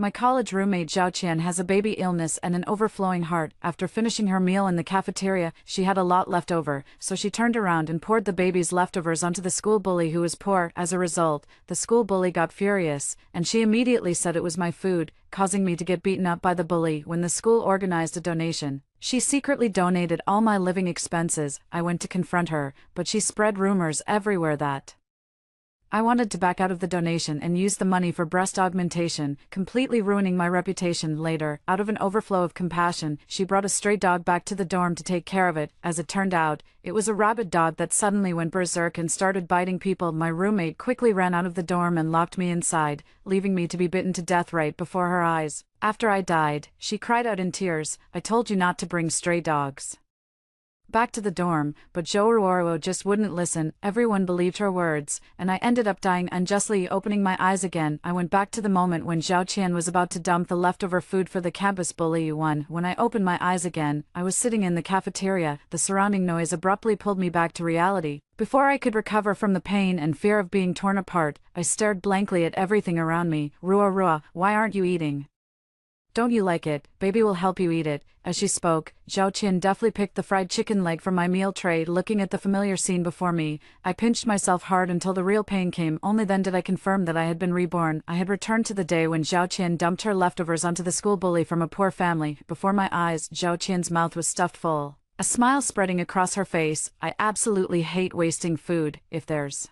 My college roommate Zhao Qian has a baby illness and an overflowing heart. After finishing her meal in the cafeteria, she had a lot left over, so she turned around and poured the baby's leftovers onto the school bully who was poor. As a result, the school bully got furious, and she immediately said it was my food, causing me to get beaten up by the bully. When the school organized a donation, she secretly donated all my living expenses. I went to confront her, but she spread rumors everywhere that I wanted to back out of the donation and use the money for breast augmentation, completely ruining my reputation. Later, out of an overflow of compassion, she brought a stray dog back to the dorm to take care of it. As it turned out, it was a rabid dog that suddenly went berserk and started biting people. My roommate quickly ran out of the dorm and locked me inside, leaving me to be bitten to death right before her eyes. After I died, she cried out in tears, "I told you not to bring stray dogs back to the dorm," but Zhou Ruoruo just wouldn't listen. Everyone believed her words, and I ended up dying unjustly. Opening my eyes again, I went back to the moment when Zhao Qian was about to dump the leftover food for the campus bully. When I opened my eyes again, I was sitting in the cafeteria. The surrounding noise abruptly pulled me back to reality. Before I could recover from the pain and fear of being torn apart, I stared blankly at everything around me. "Ruoruo, why aren't you eating? Don't you like it? Baby will help you eat it." As she spoke, Zhao Qian deftly picked the fried chicken leg from my meal tray. Looking at the familiar scene before me, I pinched myself hard until the real pain came. Only then did I confirm that I had been reborn. I had returned to the day when Zhao Qian dumped her leftovers onto the school bully from a poor family. Before my eyes, Zhao Qian's mouth was stuffed full, a smile spreading across her face. "I absolutely hate wasting food. If there's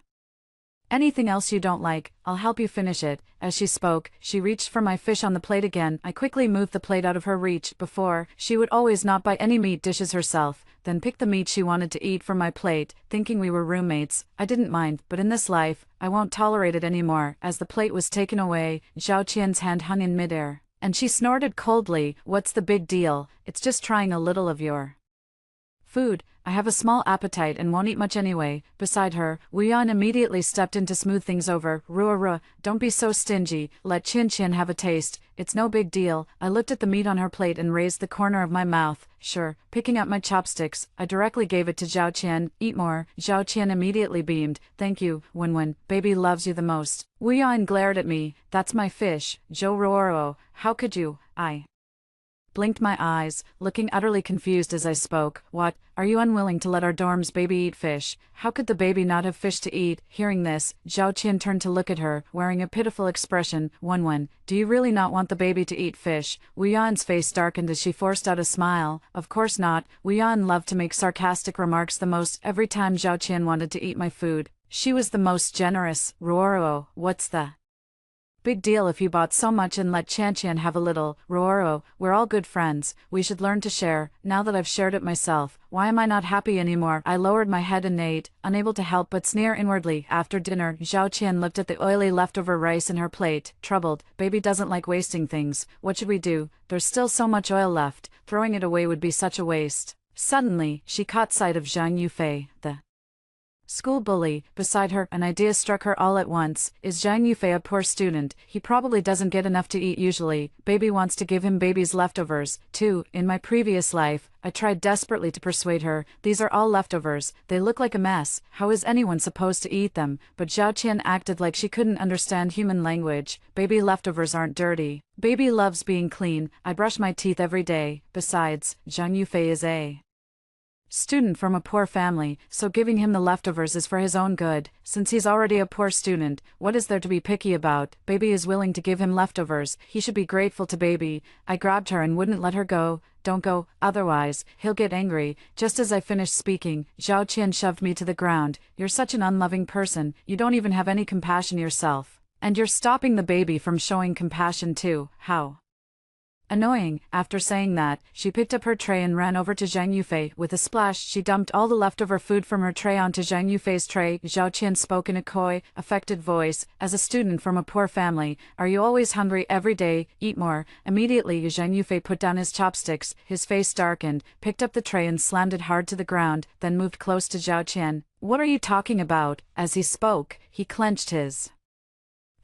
anything else you don't like, I'll help you finish it." As she spoke, she reached for my fish on the plate again. I quickly moved the plate out of her reach. Before, she would always not buy any meat dishes herself, then pick the meat she wanted to eat from my plate, thinking we were roommates. I didn't mind, but in this life, I won't tolerate it anymore. As the plate was taken away, Zhao Qian's hand hung in midair, and she snorted coldly, "What's the big deal? It's just trying a little of your food. I have a small appetite and won't eat much anyway." Beside her, Wu Yan immediately stepped in to smooth things over. "Ruoruo, don't be so stingy, let Qin Qin have a taste. It's no big deal." I looked at the meat on her plate and raised the corner of my mouth. Sure. Picking up my chopsticks, I directly gave it to Zhao Qian. "Eat more." Zhao Qian immediately beamed. "Thank you, Wen. Baby loves you the most." Wu Yan glared at me. "That's my fish, Zhou Ruoruo. How could you?" I blinked my eyes, looking utterly confused as I spoke. "What? Are you unwilling to let our dorm's baby eat fish? How could the baby not have fish to eat?" Hearing this, Zhao Qian turned to look at her, wearing a pitiful expression. Wen, do you really not want the baby to eat fish?" Wu Yan's face darkened as she forced out a smile. "Of course not." Wu Yan loved to make sarcastic remarks the most. Every time Zhao Qian wanted to eat my food, she was the most generous. "Ruoruo, what's the big deal if you bought so much and let Qian have a little? Ruoruo, we're all good friends. We should learn to share. Now that I've shared it myself, why am I not happy anymore?" I lowered my head and ate, unable to help but sneer inwardly. After dinner, Zhao Qian looked at the oily leftover rice in her plate, troubled. "Baby doesn't like wasting things. What should we do? There's still so much oil left. Throwing it away would be such a waste." Suddenly, she caught sight of Zhang Yufei, the school bully. Beside her, an idea struck her all at once. "Is Zhang Yufei a poor student? He probably doesn't get enough to eat usually. Baby wants to give him baby's leftovers, too." In my previous life, I tried desperately to persuade her. "These are all leftovers. They look like a mess. How is anyone supposed to eat them?" But Zhao Qian acted like she couldn't understand human language. "Baby leftovers aren't dirty. Baby loves being clean. I brush my teeth every day. Besides, Zhang Yufei is a student from a poor family, so giving him the leftovers is for his own good. Since he's already a poor student, what is there to be picky about? Baby is willing to give him leftovers. He should be grateful to baby." I grabbed her and wouldn't let her go. "Don't go, otherwise, he'll get angry." Just as I finished speaking, Zhao Qian shoved me to the ground. "You're such an unloving person. You don't even have any compassion yourself. And you're stopping the baby from showing compassion too. How annoying." After saying that, she picked up her tray and ran over to Zhang Yufei. With a splash, she dumped all the leftover food from her tray onto Zhang Yufei's tray. Zhao Qian spoke in a coy, affected voice. "As a student from a poor family, are you always hungry every day? Eat more." Immediately, Zhang Yufei put down his chopsticks, his face darkened, picked up the tray and slammed it hard to the ground, then moved close to Zhao Qian. "What are you talking about?" As he spoke, he clenched his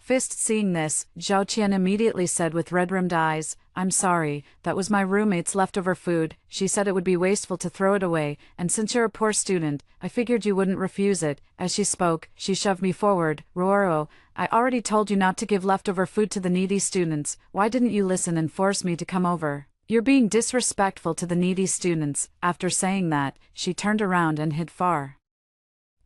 Fist seeing this, Zhao Qian immediately said with red-rimmed eyes, "I'm sorry, that was my roommate's leftover food. She said it would be wasteful to throw it away, and since you're a poor student, I figured you wouldn't refuse it." As she spoke, she shoved me forward. "Ruoro, I already told you not to give leftover food to the needy students. Why didn't you listen and force me to come over? You're being disrespectful to the needy students." After saying that, she turned around and hid far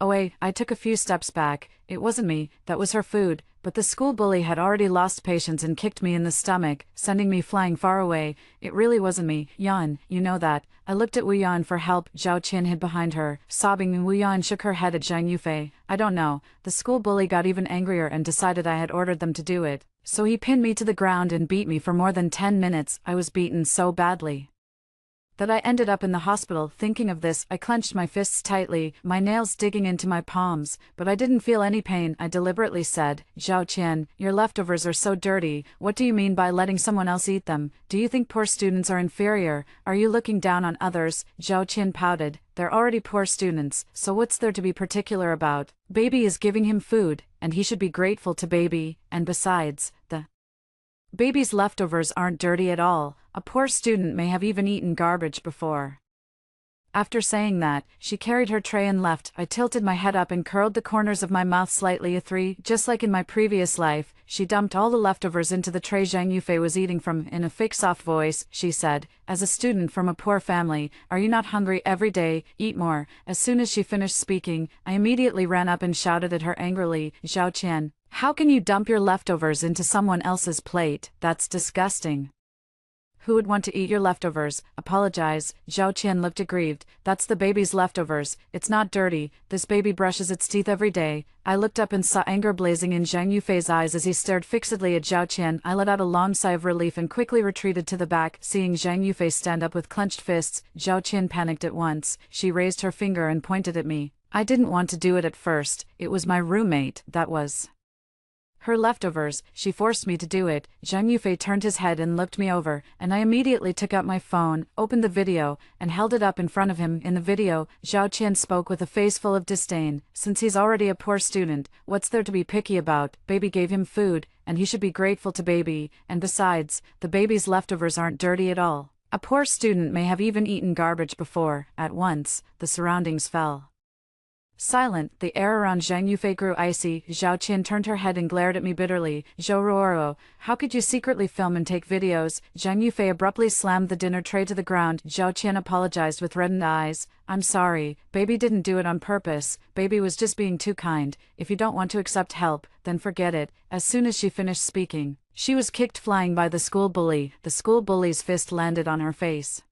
away. I took a few steps back. It wasn't me, that was her food, but the school bully had already lost patience and kicked me in the stomach, sending me flying far away. It really wasn't me, Yan, you know that. I looked at Wu Yan for help. Zhao Qian hid behind her, sobbing, and Wu Yan shook her head at Zhang Yufei. "I don't know." The school bully got even angrier and decided I had ordered them to do it. So he pinned me to the ground and beat me for more than 10 minutes. I was beaten so badly that I ended up in the hospital. Thinking of this, I clenched my fists tightly, my nails digging into my palms, but I didn't feel any pain. I deliberately said, "Zhao Qian, your leftovers are so dirty. What do you mean by letting someone else eat them? Do you think poor students are inferior? Are you looking down on others?" Zhao Qian pouted. "They're already poor students, so what's there to be particular about? Baby is giving him food, and he should be grateful to Baby, and besides, the baby's leftovers aren't dirty at all. A poor student may have even eaten garbage before." After saying that, she carried her tray and left. I tilted my head up and curled the corners of my mouth slightly. Just like in my previous life, she dumped all the leftovers into the tray Zhang Yufei was eating from. In a fake soft voice, she said, "As a student from a poor family, are you not hungry every day? Eat more." As soon as she finished speaking, I immediately ran up and shouted at her angrily, "Zhao Qian, how can you dump your leftovers into someone else's plate? That's disgusting. Who would want to eat your leftovers?" "Apologize." Zhao Qian looked aggrieved. "That's the baby's leftovers. It's not dirty. This baby brushes its teeth every day." I looked up and saw anger blazing in Zhang Yufei's eyes as he stared fixedly at Zhao Qian. I let out a long sigh of relief and quickly retreated to the back. Seeing Zhang Yufei stand up with clenched fists, Zhao Qian panicked at once. She raised her finger and pointed at me. I didn't want to do it at first. It was my roommate, that was her leftovers. She forced me to do it. Zhang Yufei turned his head and looked me over, and I immediately took out my phone, opened the video, and held it up in front of him. In the video, Zhao Qian spoke with a face full of disdain. "Since he's already a poor student, what's there to be picky about? Baby gave him food, and he should be grateful to Baby, and besides, the baby's leftovers aren't dirty at all. A poor student may have even eaten garbage before." At once, the surroundings fell silent. The air around Zhang Yufei grew icy. Zhao Qian turned her head and glared at me bitterly. "Zhou Ruoro, how could you secretly film and take videos?" Zhang Yufei abruptly slammed the dinner tray to the ground. Zhao Qian apologized with reddened eyes. "I'm sorry, Baby didn't do it on purpose. Baby was just being too kind. If you don't want to accept help, then forget it." As soon as she finished speaking, she was kicked flying by the school bully. The school bully's fist landed on her face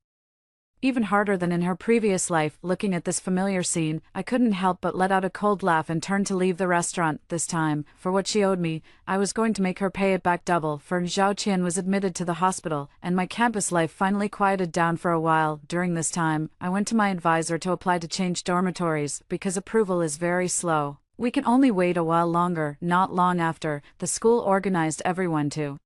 even harder than in her previous life. Looking at this familiar scene, I couldn't help but let out a cold laugh and turned to leave the restaurant. This time, for what she owed me, I was going to make her pay it back double. For Zhao Qian was admitted to the hospital, and my campus life finally quieted down for a while. During this time, I went to my advisor to apply to change dormitories, because approval is very slow. We can only wait a while longer. Not long after, the school organized everyone to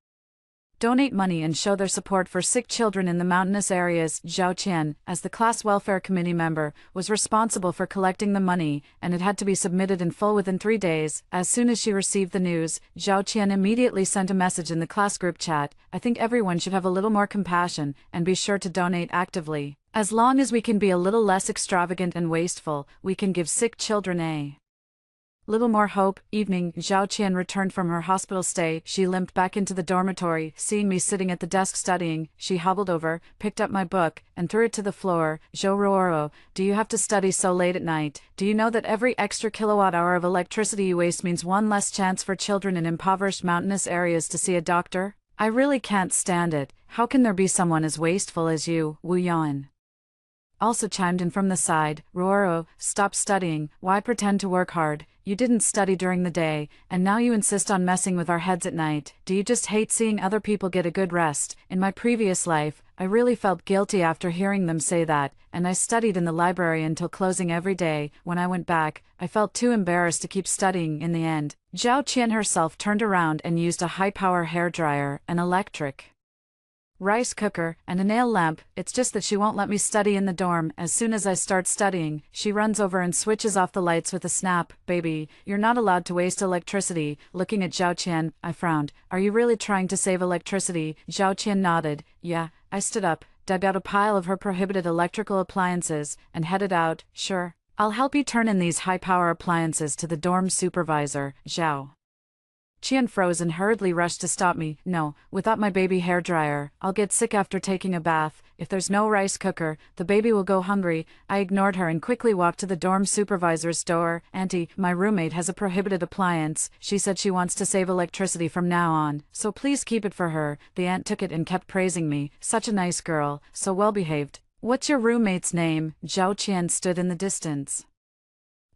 donate money and show their support for sick children in the mountainous areas. Zhao Qian, as the class welfare committee member, was responsible for collecting the money, and it had to be submitted in full within 3 days. As soon as she received the news, Zhao Qian immediately sent a message in the class group chat. "I think everyone should have a little more compassion, and be sure to donate actively. As long as we can be a little less extravagant and wasteful, we can give sick children a little more hope." Evening, Zhao Qian returned from her hospital stay. She limped back into the dormitory. Seeing me sitting at the desk studying, she hobbled over, picked up my book, and threw it to the floor. "Zhou Ruoro, do you have to study so late at night? Do you know that every extra kilowatt hour of electricity you waste means one less chance for children in impoverished mountainous areas to see a doctor? I really can't stand it. How can there be someone as wasteful as you?" Wu Yan also chimed in from the side. "Ruoro, stop studying. Why pretend to work hard? You didn't study during the day, and now you insist on messing with our heads at night. Do you just hate seeing other people get a good rest?" In my previous life, I really felt guilty after hearing them say that, and I studied in the library until closing every day. When I went back, I felt too embarrassed to keep studying. In the end, Zhao Qian herself turned around and used a high-power hairdryer, an electric rice cooker, and a nail lamp. It's just that she won't let me study in the dorm. As soon as I start studying, she runs over and switches off the lights with a snap. Baby, you're not allowed to waste electricity. Looking at Zhao Qian, I frowned. Are you really trying to save electricity? Zhao Qian nodded. Yeah. I stood up, dug out a pile of her prohibited electrical appliances, and headed out. Sure. I'll help you turn in these high-power appliances to the dorm supervisor, Zhao Qian froze and hurriedly rushed to stop me. No, without my baby hairdryer, I'll get sick after taking a bath. If there's no rice cooker, the baby will go hungry. I ignored her and quickly walked to the dorm supervisor's door. Auntie, my roommate has a prohibited appliance. She said she wants to save electricity from now on, so please keep it for her. The aunt took it and kept praising me. Such a nice girl, so well behaved. What's your roommate's name? Zhao Qian stood in the distance,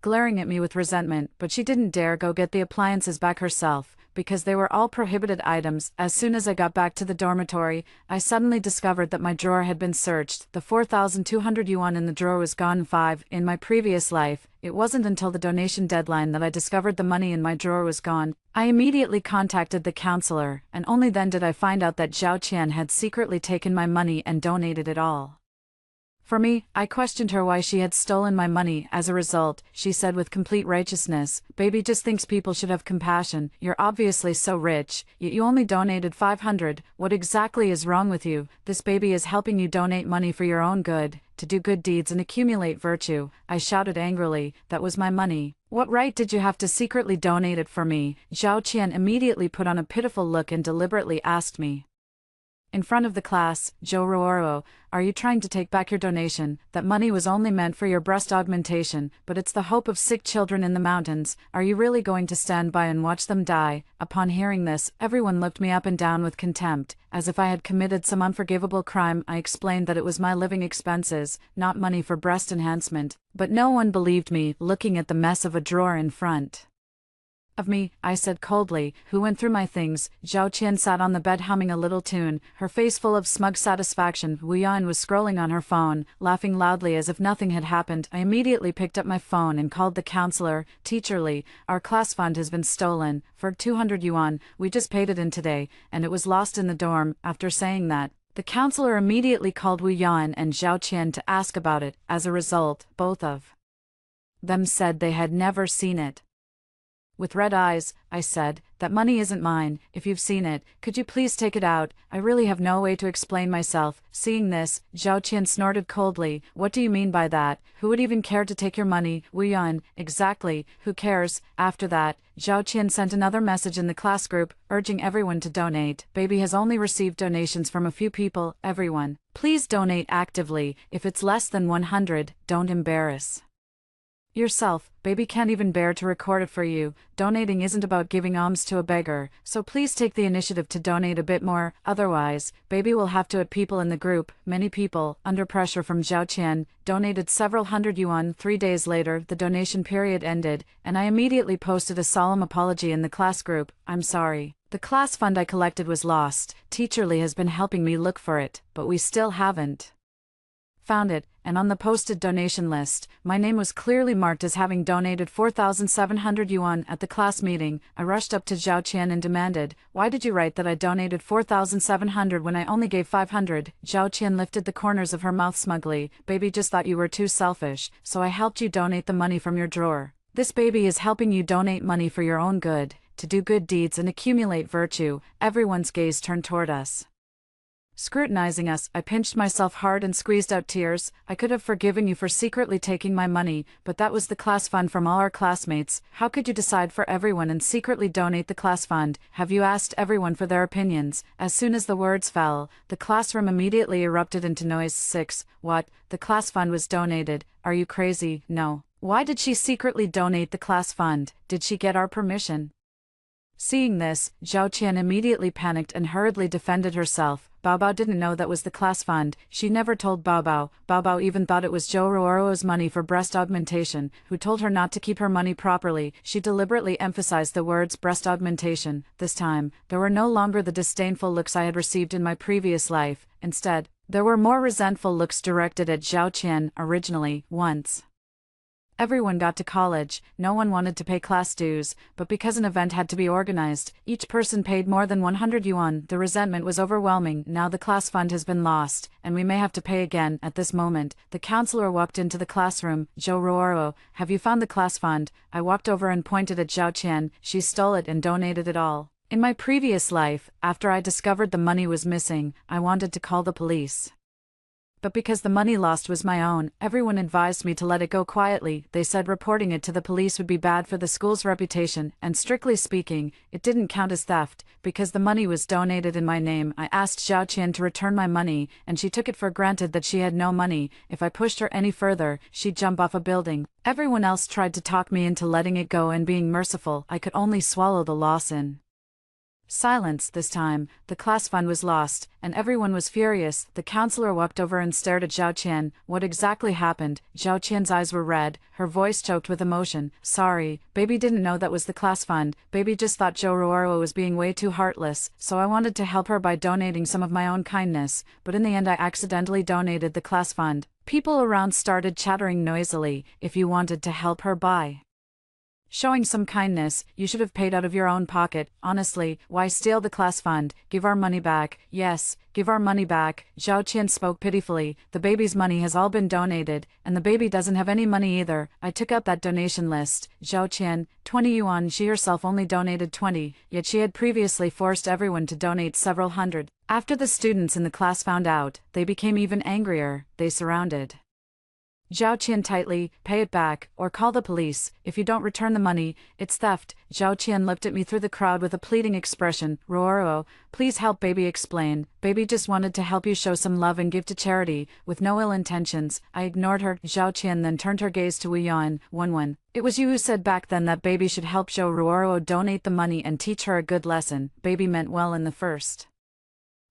glaring at me with resentment, but she didn't dare go get the appliances back herself, because they were all prohibited items. As soon as I got back to the dormitory, I suddenly discovered that my drawer had been searched. The 4,200 yuan in the drawer was gone. 5. In my previous life, it wasn't until the donation deadline that I discovered the money in my drawer was gone. I immediately contacted the counselor, and only then did I find out that Zhao Qian had secretly taken my money and donated it all. For me, I questioned her why she had stolen my money. As a result, she said with complete righteousness, "Baby just thinks people should have compassion. You're obviously so rich, yet you only donated 500. What exactly is wrong with you? This baby is helping you donate money for your own good, to do good deeds and accumulate virtue." I shouted angrily, "That was my money. What right did you have to secretly donate it for me?" Zhao Qian immediately put on a pitiful look and deliberately asked me, in front of the class, "Zhou, are you trying to take back your donation? That money was only meant for your breast augmentation, but it's the hope of sick children in the mountains. Are you really going to stand by and watch them die?" Upon hearing this, everyone looked me up and down with contempt, as if I had committed some unforgivable crime. I explained that it was my living expenses, not money for breast enhancement, but no one believed me. Looking at the mess of a drawer in front of me, I said coldly, "Who went through my things?" Zhao Qian sat on the bed humming a little tune, her face full of smug satisfaction. Wu Yan was scrolling on her phone, laughing loudly as if nothing had happened. I immediately picked up my phone and called the counselor. "Teacher Li, our class fund has been stolen, for 200 yuan, we just paid it in today, and it was lost in the dorm." After saying that, the counselor immediately called Wu Yan and Zhao Qian to ask about it. As a result, both of them said they had never seen it. With red eyes, I said, "That money isn't mine. If you've seen it, could you please take it out? I really have no way to explain myself." Seeing this, Zhao Qian snorted coldly. "What do you mean by that? Who would even care to take your money?" Wu Yan, exactly, who cares? After that, Zhao Qian sent another message in the class group, urging everyone to donate. "Baby has only received donations from a few people. Everyone, please donate actively. If it's less than 100, don't embarrass yourself. Baby can't even bear to record it for you. Donating isn't about giving alms to a beggar, so please take the initiative to donate a bit more, otherwise, baby will have to." At people in the group, many people, under pressure from Zhao Qian, donated several hundred yuan. 3 days later, the donation period ended, and I immediately posted a solemn apology in the class group. "I'm sorry. The class fund I collected was lost. Teacher Li has been helping me look for it, but we still haven't found it," and on the posted donation list, my name was clearly marked as having donated 4,700 yuan. At the class meeting, I rushed up to Zhao Qian and demanded, "Why did you write that I donated 4,700 when I only gave 500? Zhao Qian lifted the corners of her mouth smugly. "Baby just thought you were too selfish, so I helped you donate the money from your drawer. This baby is helping you donate money for your own good, to do good deeds and accumulate virtue." Everyone's gaze turned toward us, scrutinizing us. I pinched myself hard and squeezed out tears. "I could have forgiven you for secretly taking my money, but that was the class fund from all our classmates. How could you decide for everyone and secretly donate the class fund? Have you asked everyone for their opinions?" As soon as the words fell, the classroom immediately erupted into noise. 6. "What? The class fund was donated? Are you crazy?" "No. Why did she secretly donate the class fund? Did she get our permission?" Seeing this, Zhao Qian immediately panicked and hurriedly defended herself. "Baobao didn't know that was the class fund. She never told Baobao. Baobao even thought it was Zhou Ruoro's money for breast augmentation, who told her not to keep her money properly." She deliberately emphasized the words breast augmentation. This time, there were no longer the disdainful looks I had received in my previous life. Instead, there were more resentful looks directed at Zhao Qian. Originally, once Everyone got to college, no one wanted to pay class dues, but because an event had to be organized, each person paid more than 100 yuan. The resentment was overwhelming. Now the class fund has been lost, and we may have to pay again. At this moment, the counselor walked into the classroom. Zhou Ruoro, have you found the class fund? I walked over and pointed at Zhao Qian. She stole it and donated it all. In my previous life, after I discovered the money was missing, I wanted to call the police. But because the money lost was my own, everyone advised me to let it go quietly. They said reporting it to the police would be bad for the school's reputation, and strictly speaking, it didn't count as theft, because the money was donated in my name. I asked Zhao Qian to return my money, and she took it for granted that she had no money. If I pushed her any further, she'd jump off a building. Everyone else tried to talk me into letting it go and being merciful. I could only swallow the loss in silence. This time, the class fund was lost, and everyone was furious. The counselor walked over and stared at Zhao Qian. What exactly happened? Zhao Qian's eyes were red, her voice choked with emotion. Sorry, baby didn't know that was the class fund. Baby just thought Zhou Ruoro was being way too heartless, so I wanted to help her by donating some of my own kindness, but in the end I accidentally donated the class fund. People around started chattering noisily. If you wanted to help her by showing some kindness, you should have paid out of your own pocket. Honestly, why steal the class fund? Give our money back. Yes, give our money back. Zhao Qian spoke pitifully. The baby's money has all been donated, and the baby doesn't have any money either. I took out that donation list. Zhao Qian, 20 yuan. She herself only donated 20, yet she had previously forced everyone to donate several hundred. After the students in the class found out, they became even angrier. They surrounded Zhao Qian tightly. Pay it back, or call the police. If you don't return the money, it's theft. Zhao Qian looked at me through the crowd with a pleading expression. Ruoro, please help baby explain. Baby just wanted to help you show some love and give to charity, with no ill intentions. I ignored her. Zhao Qian then turned her gaze to Wu Yan. Wen. It was you who said back then that baby should help Zhou Ruoro donate the money and teach her a good lesson. Baby meant well in the first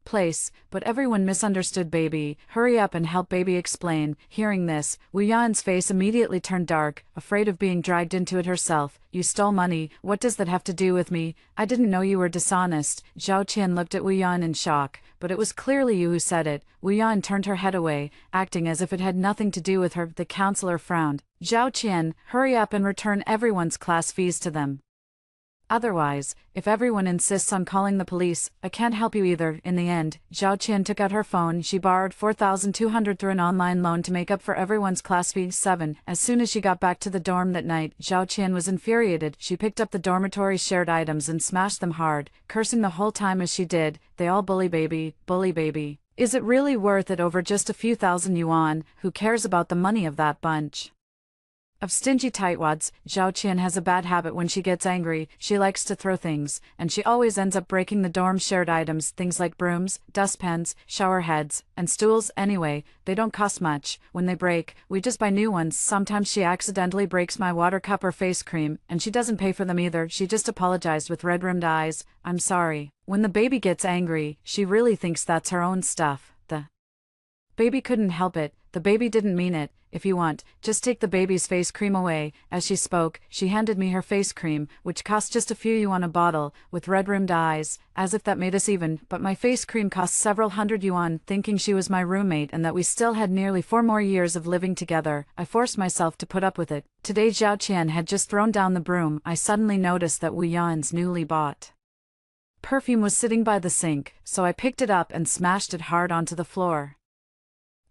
place, but everyone misunderstood baby. Hurry up and help baby explain. Hearing this, Wu Yan's face immediately turned dark, afraid of being dragged into it herself. You stole money. What does that have to do with me? I didn't know you were dishonest. Zhao Qian looked at Wu Yan in shock, but it was clearly you who said it. Wu Yan turned her head away, acting as if it had nothing to do with her. The counselor frowned. Zhao Qian, hurry up and return everyone's class fees to them. Otherwise, if everyone insists on calling the police, I can't help you either. In the end, Zhao Qian took out her phone. She borrowed 4,200 through an online loan to make up for everyone's class fee. 7. As soon as she got back to the dorm that night, Zhao Qian was infuriated. She picked up the dormitory's shared items and smashed them hard, cursing the whole time as she did. They all bully baby, bully baby. Is it really worth it over just a few thousand yuan? Who cares about the money of that bunch of stingy tightwads? Zhao Qian has a bad habit. When she gets angry, she likes to throw things, and she always ends up breaking the dorm's shared items, things like brooms, dustpans, shower heads, and stools. Anyway, they don't cost much. When they break, we just buy new ones. Sometimes she accidentally breaks my water cup or face cream, and she doesn't pay for them either. She just apologized with red-rimmed eyes. I'm sorry. When the baby gets angry, she really thinks that's her own stuff. The baby couldn't help it. The baby didn't mean it. If you want, just take the baby's face cream away. As she spoke, she handed me her face cream, which cost just a few yuan a bottle, with red-rimmed eyes, as if that made us even. But my face cream cost several hundred yuan. Thinking she was my roommate and that we still had nearly 4 more years of living together, I forced myself to put up with it. Today Zhao Qian had just thrown down the broom. I suddenly noticed that Wu Yan's newly bought perfume was sitting by the sink, so I picked it up and smashed it hard onto the floor.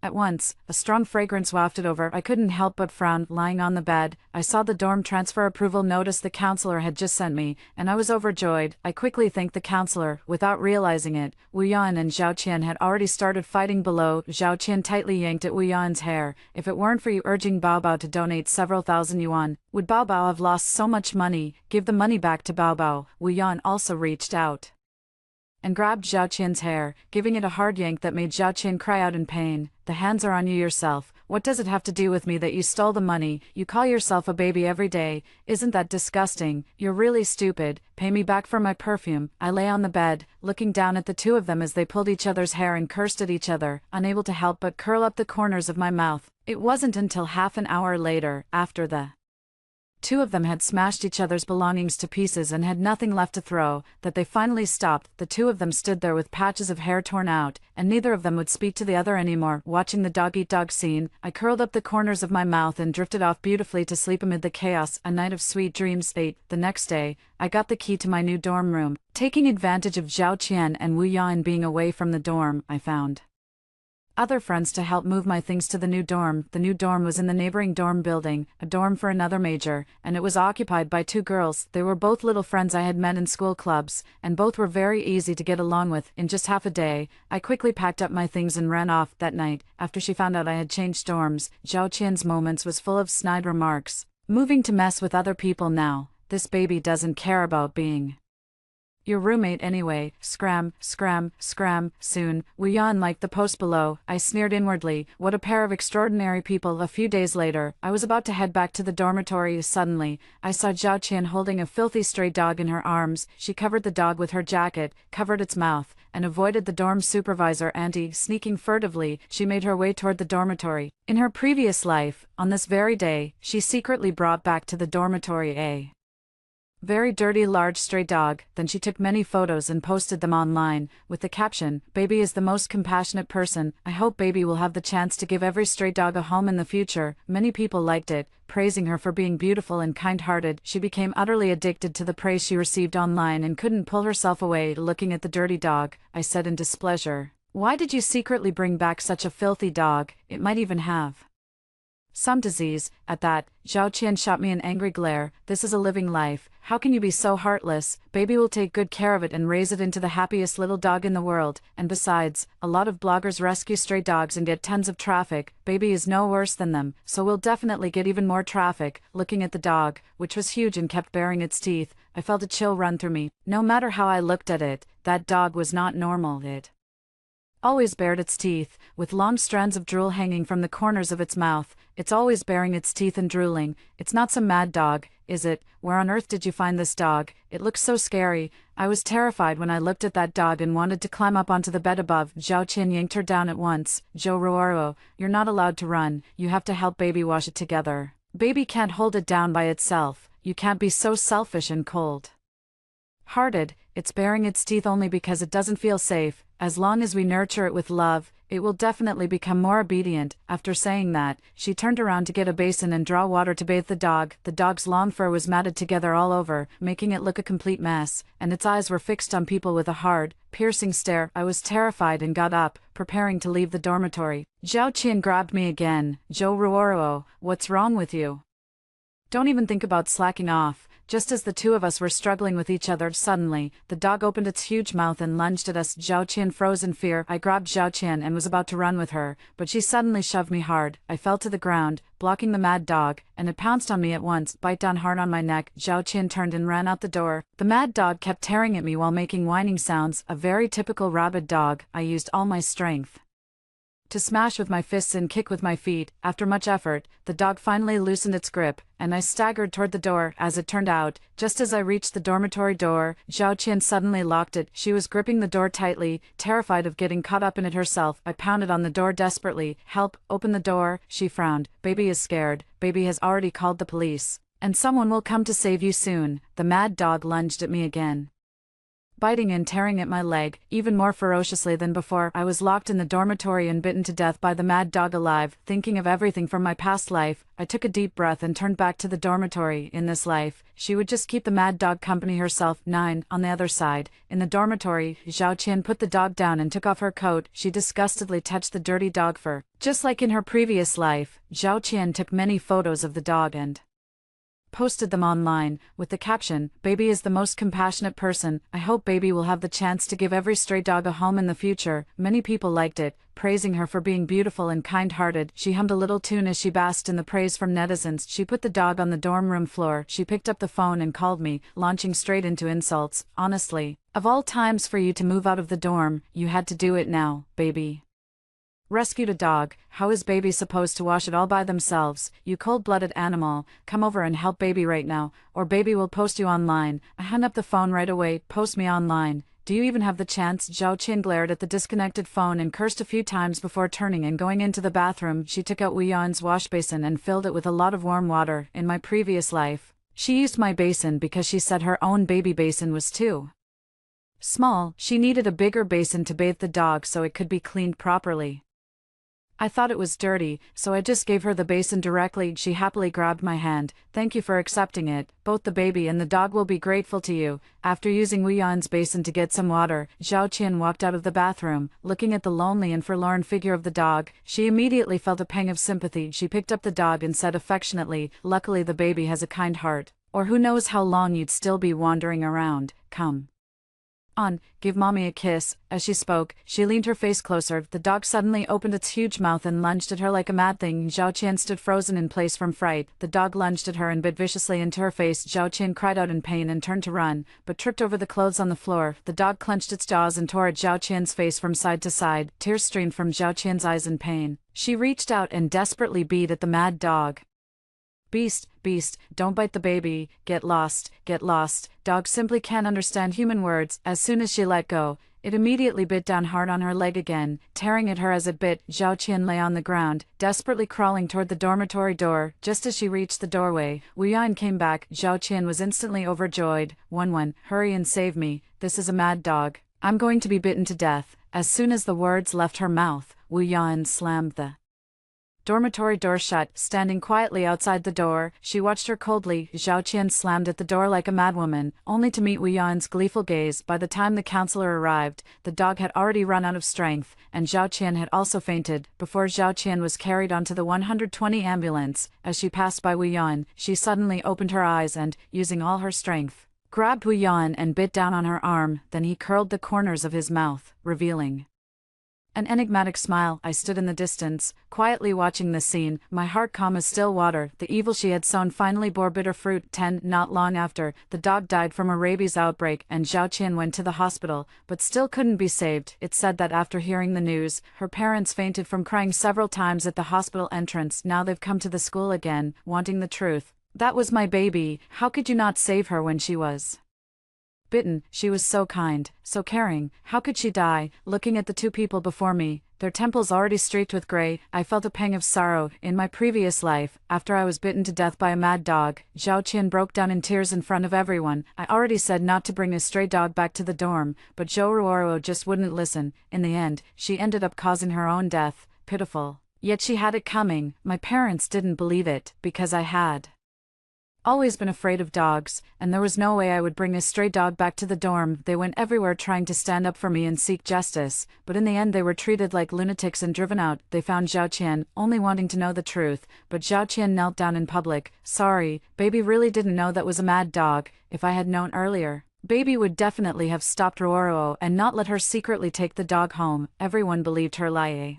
At once, a strong fragrance wafted over. I couldn't help but frown. Lying on the bed, I saw the dorm transfer approval notice the counselor had just sent me, and I was overjoyed. I quickly thanked the counselor. Without realizing it, Wu Yan and Zhao Qian had already started fighting below. Zhao Qian tightly yanked at Wu Yan's hair. If it weren't for you urging Bao Bao to donate several thousand yuan, would Bao Bao have lost so much money? Give the money back to Bao Bao. Wu Yan also reached out and grabbed Zhao Qian's hair, giving it a hard yank that made Zhao Qian cry out in pain. The hands are on you yourself. What does it have to do with me that you stole the money? You call yourself a baby every day. Isn't that disgusting? You're really stupid. Pay me back for my perfume. I lay on the bed, looking down at the two of them as they pulled each other's hair and cursed at each other, unable to help but curl up the corners of my mouth. It wasn't until half an hour later, after the two of them had smashed each other's belongings to pieces and had nothing left to throw, that they finally stopped. The two of them stood there with patches of hair torn out, and neither of them would speak to the other anymore. Watching the dog-eat-dog scene, I curled up the corners of my mouth and drifted off beautifully to sleep amid the chaos. A night of sweet dreams. 8. The next day, I got the key to my new dorm room. Taking advantage of Zhao Qian and Wu Yan being away from the dorm, I found other friends to help move my things to the new dorm. The new dorm was in the neighboring dorm building, a dorm for another major, and it was occupied by two girls. They were both little friends I had met in school clubs, and both were very easy to get along with. In just half a day, I quickly packed up my things and ran off. That night, after she found out I had changed dorms, Zhao Qian's moments was full of snide remarks. Moving to mess with other people now, this baby doesn't care about being your roommate anyway. Scram, scram, scram. Soon, Wu Yan liked the post below. I sneered inwardly. What a pair of extraordinary people. A few days later, I was about to head back to the dormitory. Suddenly, I saw Zhao Qian holding a filthy stray dog in her arms. She covered the dog with her jacket, covered its mouth, and avoided the dorm supervisor Auntie. Sneaking furtively, she made her way toward the dormitory. In her previous life, on this very day, she secretly brought back to the dormitory a very dirty large stray dog. Then she took many photos and posted them online, with the caption, "Baby is the most compassionate person. I hope Baby will have the chance to give every stray dog a home in the future." Many people liked it, praising her for being beautiful and kind-hearted. She became utterly addicted to the praise she received online and couldn't pull herself away looking at the dirty dog. I said in displeasure, "Why did you secretly bring back such a filthy dog? It might even have some disease." At that, Zhao Qian shot me an angry glare. "This is a living life. How can you be so heartless? Baby will take good care of it and raise it into the happiest little dog in the world. And besides, a lot of bloggers rescue stray dogs and get tons of traffic. Baby is no worse than them, so we'll definitely get even more traffic." Looking at the dog, which was huge and kept baring its teeth, I felt a chill run through me. No matter how I looked at it, that dog was not normal. It always bared its teeth, with long strands of drool hanging from the corners of its mouth. It's always baring its teeth and drooling. It's not some mad dog, is it? Where on earth did you find this dog? It looks so scary. I was terrified when I looked at that dog and wanted to climb up onto the bed above. Zhao Qian yanked her down at once. "Zhou Ruoro, you're not allowed to run. You have to help Baby wash it together. Baby can't hold it down by itself. You can't be so selfish and cold-hearted. It's baring its teeth only because it doesn't feel safe. As long as we nurture it with love, it will definitely become more obedient." After saying that, she turned around to get a basin and draw water to bathe the dog. The dog's long fur was matted together all over, making it look a complete mess, and its eyes were fixed on people with a hard, piercing stare. I was terrified and got up, preparing to leave the dormitory. Zhao Qian grabbed me again. "Zhou Ruoro, what's wrong with you? Don't even think about slacking off." Just as the two of us were struggling with each other, suddenly, the dog opened its huge mouth and lunged at us. Zhao Qian froze in fear. I grabbed Zhao Qian and was about to run with her, but she suddenly shoved me hard. I fell to the ground, blocking the mad dog, and it pounced on me at once, bite down hard on my neck. Zhao Qian turned and ran out the door. The mad dog kept tearing at me while making whining sounds, a very typical rabid dog. I used all my strength to smash with my fists and kick with my feet. After much effort, the dog finally loosened its grip, and I staggered toward the door. As it turned out, just as I reached the dormitory door, Zhao Qian suddenly locked it. She was gripping the door tightly, terrified of getting caught up in it herself. I pounded on the door desperately. "Help, open the door." She frowned. "Baby is scared. Baby has already called the police, and someone will come to save you soon." The mad dog lunged at me again, biting and tearing at my leg, even more ferociously than before. I was locked in the dormitory and bitten to death by the mad dog alive. Thinking of everything from my past life, I took a deep breath and turned back to the dormitory. In this life, she would just keep the mad dog company herself. 9. On the other side, in the dormitory, Zhao Qian put the dog down and took off her coat. She disgustedly touched the dirty dog fur. Just like in her previous life, Zhao Qian took many photos of the dog and posted them online, with the caption, "Baby is the most compassionate person. I hope Baby will have the chance to give every stray dog a home in the future." Many people liked it, praising her for being beautiful and kind-hearted. She hummed a little tune as she basked in the praise from netizens. She put the dog on the dorm room floor. She picked up the phone and called me, launching straight into insults. "Honestly, of all times for you to move out of the dorm, you had to do it now. Baby rescued a dog. How is Baby supposed to wash it all by themselves? You cold-blooded animal, come over and help Baby right now, or Baby will post you online." I hung up the phone right away. "Post me online? Do you even have the chance?" Zhao Qian glared at the disconnected phone and cursed a few times before turning and going into the bathroom. She took out Wu Yan's wash basin and filled it with a lot of warm water. In my previous life, She used my basin because she said her own baby basin was too small. She needed a bigger basin to bathe the dog so it could be cleaned properly. I thought it was dirty, so I just gave her the basin directly. She happily grabbed my hand. Thank you for accepting it. Both the baby and the dog will be grateful to you. After using Wu Yan's basin to get some water, Zhao Qian walked out of the bathroom. Looking at the lonely and forlorn figure of the dog, she immediately felt a pang of sympathy. She picked up the dog and said affectionately, "Luckily the baby has a kind heart. Or who knows how long you'd still be wandering around. Come on, give mommy a kiss." As she spoke, she leaned her face closer. The dog suddenly opened its huge mouth and lunged at her like a mad thing. Zhao Qian stood frozen in place from fright. The dog lunged at her and bit viciously into her face. Zhao Qian cried out in pain and turned to run, but tripped over the clothes on the floor. The dog clenched its jaws and tore at Zhao Qian's face from side to side. Tears streamed from Zhao Qian's eyes in pain. She reached out and desperately beat at the mad dog. "Beast, beast, don't bite the baby, get lost, get lost." Dog simply can't understand human words. As soon as she let go, it immediately bit down hard on her leg again, tearing at her as it bit. Zhao Qian lay on the ground, desperately crawling toward the dormitory door. Just as she reached the doorway, Wu Yan came back. Zhao Qian was instantly overjoyed. "Wen, hurry and save me, this is a mad dog. I'm going to be bitten to death." As soon as the words left her mouth, Wu Yan slammed the dormitory door shut. Standing quietly outside the door, she watched her coldly. Zhao Qian slammed at the door like a madwoman, only to meet Wu Yan's gleeful gaze. By the time the counselor arrived, the dog had already run out of strength, and Zhao Qian had also fainted. Before Zhao Qian was carried onto the 120 ambulance, as she passed by Wu Yan, she suddenly opened her eyes and, using all her strength, grabbed Wu Yan and bit down on her arm. Then he curled the corners of his mouth, revealing an enigmatic smile. I stood in the distance, quietly watching this scene, my heart calm as still water. The evil she had sown finally bore bitter fruit. Not long after, the dog died from a rabies outbreak, and Zhao Qian went to the hospital, but still couldn't be saved. It's said that after hearing the news, her parents fainted from crying several times at the hospital entrance. Now they've come to the school again, wanting the truth. "That was my baby. How could you not save her when she was bitten? She was so kind, so caring. How could she die?" Looking at the two people before me, their temples already streaked with gray, I felt a pang of sorrow. In my previous life, after I was bitten to death by a mad dog, Zhao Qian broke down in tears in front of everyone. I already said not to bring a stray dog back to the dorm, but Zhou Ruoro just wouldn't listen. In the end, she ended up causing her own death. Pitiful. Yet she had it coming. My parents didn't believe it, because I had always been afraid of dogs, and there was no way I would bring a stray dog back to the dorm. They went everywhere trying to stand up for me and seek justice, but in the end they were treated like lunatics and driven out. They found Zhao Qian, only wanting to know the truth, but Zhao Qian knelt down in public. "Sorry, baby really didn't know that was a mad dog. If I had known earlier, baby would definitely have stopped Ruoro and not let her secretly take the dog home." Everyone believed her lie.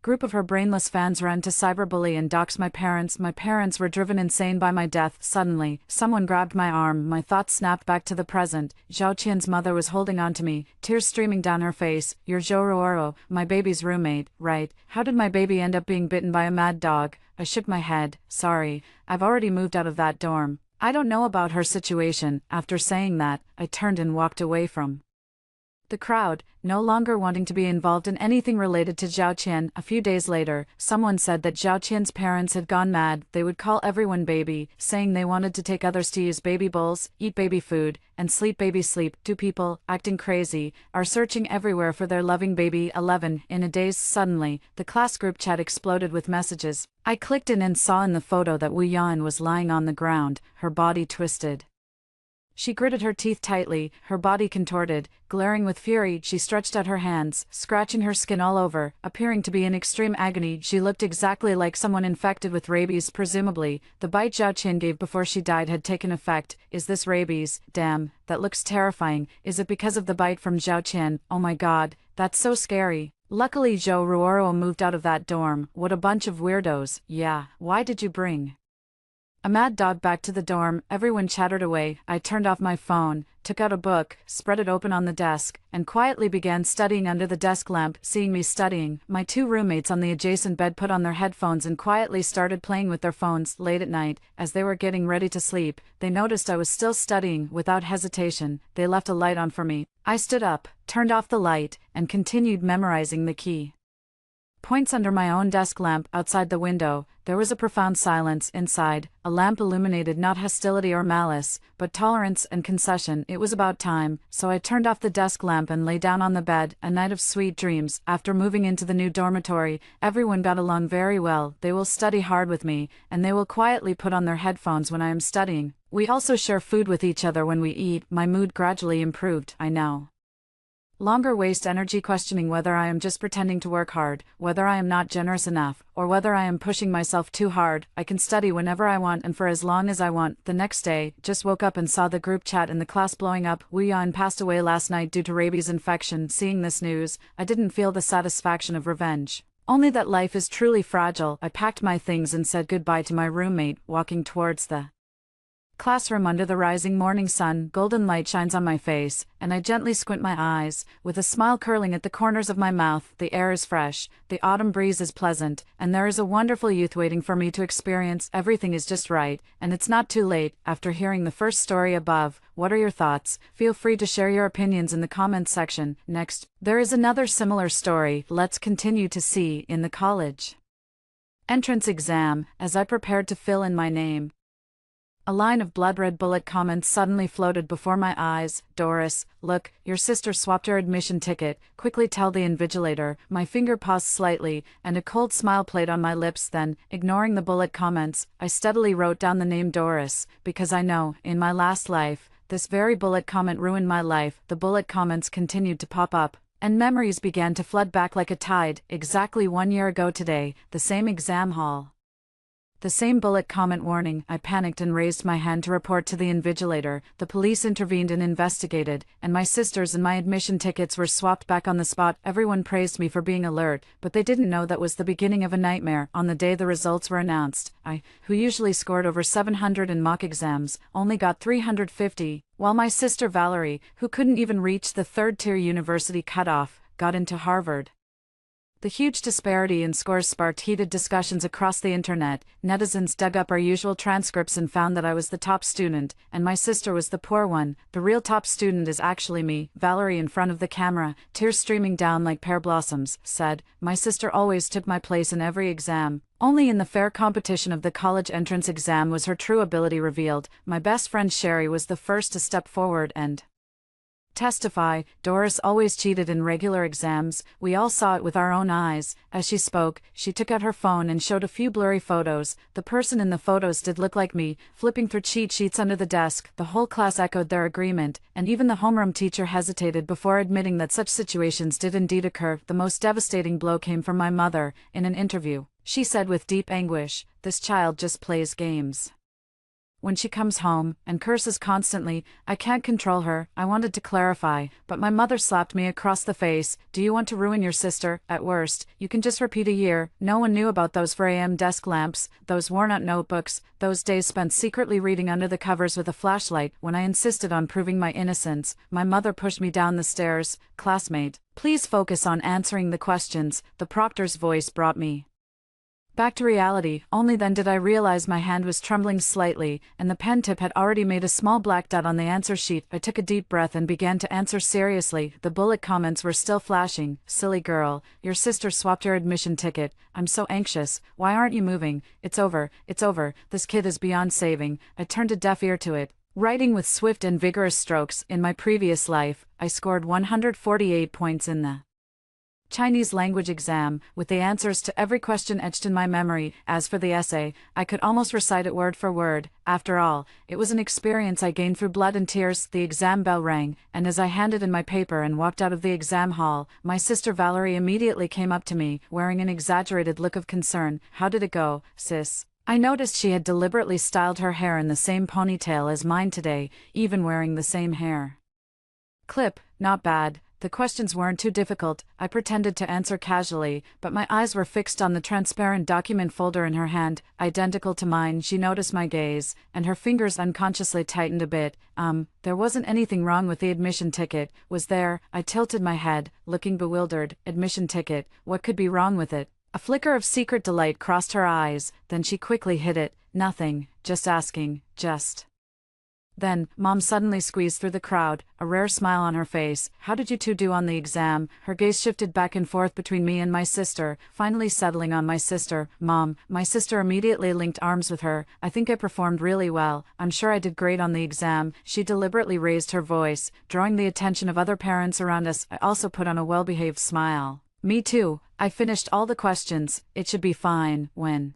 Group of her brainless fans ran to cyberbully and dox my parents. My parents were driven insane by my death. Suddenly, someone grabbed my arm. My thoughts snapped back to the present. Zhao Qian's mother was holding on to me, tears streaming down her face. "You're Zhou Ruoro, my baby's roommate, right? How did my baby end up being bitten by a mad dog?" I shook my head. "Sorry, I've already moved out of that dorm. I don't know about her situation." After saying that, I turned and walked away from the crowd, no longer wanting to be involved in anything related to Zhao Qian. A few days later, someone said that Zhao Qian's parents had gone mad. They would call everyone baby, saying they wanted to take others to use baby bowls, eat baby food, and sleep baby sleep. Two people, acting crazy, are searching everywhere for their loving baby. 11. In a daze, suddenly, the class group chat exploded with messages. I clicked in and saw in the photo that Wu Yan was lying on the ground, her body twisted. She gritted her teeth tightly, her body contorted. Glaring with fury, she stretched out her hands, scratching her skin all over, appearing to be in extreme agony. She looked exactly like someone infected with rabies. Presumably, the bite Zhao Qian gave before she died had taken effect. Is this rabies? Damn, that looks terrifying. Is it because of the bite from Zhao Qian? Oh my god, that's so scary. Luckily Zhou Ruoro moved out of that dorm. What a bunch of weirdos. Yeah, why did you bring a mad dog back to the dorm? Everyone chattered away. I turned off my phone, took out a book, spread it open on the desk, and quietly began studying under the desk lamp. Seeing me studying, my two roommates on the adjacent bed put on their headphones and quietly started playing with their phones. Late at night, as they were getting ready to sleep, they noticed I was still studying. Without hesitation, they left a light on for me. I stood up, turned off the light, and continued memorizing the key Points under my own desk lamp outside the window. There was a profound silence inside. A lamp illuminated not hostility or malice, but tolerance and concession. It was about time, so I turned off the desk lamp and lay down on the bed, a night of sweet dreams. After moving into the new dormitory, everyone got along very well. They will study hard with me, and they will quietly put on their headphones when I am studying. We also share food with each other when we eat. My mood gradually improved, I know. Longer waste energy questioning whether I am just pretending to work hard, whether I am not generous enough, or whether I am pushing myself too hard. I can study whenever I want and for as long as I want. The next day, just woke up and saw the group chat in the class blowing up. Wu Yan passed away last night due to rabies infection. Seeing this news, I didn't feel the satisfaction of revenge. Only that life is truly fragile. I packed my things and said goodbye to my roommate, walking towards the classroom under the rising morning sun. Golden light shines on my face, and I gently squint my eyes, with a smile curling at the corners of my mouth. The air is fresh, the autumn breeze is pleasant, and there is a wonderful youth waiting for me to experience. Everything is just right, and it's not too late. After hearing the first story above, what are your thoughts? Feel free to share your opinions in the comments section. Next, there is another similar story. Let's continue to see in the college entrance exam. As I prepared to fill in my name, a line of blood-red bullet comments suddenly floated before my eyes. Doris, look, your sister swapped her admission ticket. Quickly tell the invigilator. My finger paused slightly, and a cold smile played on my lips. Then, ignoring the bullet comments, I steadily wrote down the name Doris, because I know, in my last life, this very bullet comment ruined my life. The bullet comments continued to pop up, and memories began to flood back like a tide. Exactly 1 year ago today, the same exam hall. The same bullet comment warning. I panicked and raised my hand to report to the invigilator. The police intervened and investigated, and my sister's and my admission tickets were swapped back on the spot. Everyone praised me for being alert, but they didn't know that was the beginning of a nightmare. On the day the results were announced, I, who usually scored over 700 in mock exams, only got 350, while my sister Valerie, who couldn't even reach the third-tier university cutoff, got into Harvard. The huge disparity in scores sparked heated discussions across the internet. Netizens dug up our usual transcripts and found that I was the top student, and my sister was the poor one. The real top student is actually me. Valerie, in front of the camera, tears streaming down like pear blossoms, said, my sister always took my place in every exam. Only in the fair competition of the college entrance exam was her true ability revealed. My best friend Sherry was the first to step forward and testify. Doris always cheated in regular exams. We all saw it with our own eyes. As she spoke, she took out her phone and showed a few blurry photos. The person in the photos did look like me, flipping through cheat sheets under the desk. The whole class echoed their agreement, and even the homeroom teacher hesitated before admitting that such situations did indeed occur. The most devastating blow came from my mother. In an interview, she said with deep anguish, this child just plays games. When she comes home, and curses constantly, I can't control her. I wanted to clarify, but my mother slapped me across the face. Do you want to ruin your sister? At worst, you can just repeat a year. No one knew about those 4 a.m. desk lamps, those worn-out notebooks, those days spent secretly reading under the covers with a flashlight. When I insisted on proving my innocence, my mother pushed me down the stairs. Classmate, please focus on answering the questions. The proctor's voice brought me back to reality. Only then did I realize my hand was trembling slightly, and the pen tip had already made a small black dot on the answer sheet. I took a deep breath and began to answer seriously. The bullet comments were still flashing. Silly girl, your sister swapped your admission ticket. I'm so anxious. Why aren't you moving? It's over. It's over. This kid is beyond saving. I turned a deaf ear to it. Writing with swift and vigorous strokes. In my previous life, I scored 148 points in the Chinese language exam, with the answers to every question etched in my memory. As for the essay, I could almost recite it word for word. After all, it was an experience I gained through blood and tears. The exam bell rang, and as I handed in my paper and walked out of the exam hall, my sister Valerie immediately came up to me, wearing an exaggerated look of concern. How did it go, sis? I noticed she had deliberately styled her hair in the same ponytail as mine today, even wearing the same hair clip. Not bad. The questions weren't too difficult. I pretended to answer casually, but my eyes were fixed on the transparent document folder in her hand, identical to mine. She noticed my gaze, and her fingers unconsciously tightened a bit. There wasn't anything wrong with the admission ticket, was there? I tilted my head, looking bewildered. Admission ticket, what could be wrong with it? A flicker of secret delight crossed her eyes, then she quickly hid it. Nothing, just asking, just Then, Mom suddenly squeezed through the crowd, a rare smile on her face. "How did you two do on the exam?" Her gaze shifted back and forth between me and my sister, finally settling on my sister. "Mom," my sister immediately linked arms with her, "I think I performed really well. I'm sure I did great on the exam." She deliberately raised her voice, drawing the attention of other parents around us. I also put on a well-behaved smile. "Me too. I finished all the questions. It should be fine." When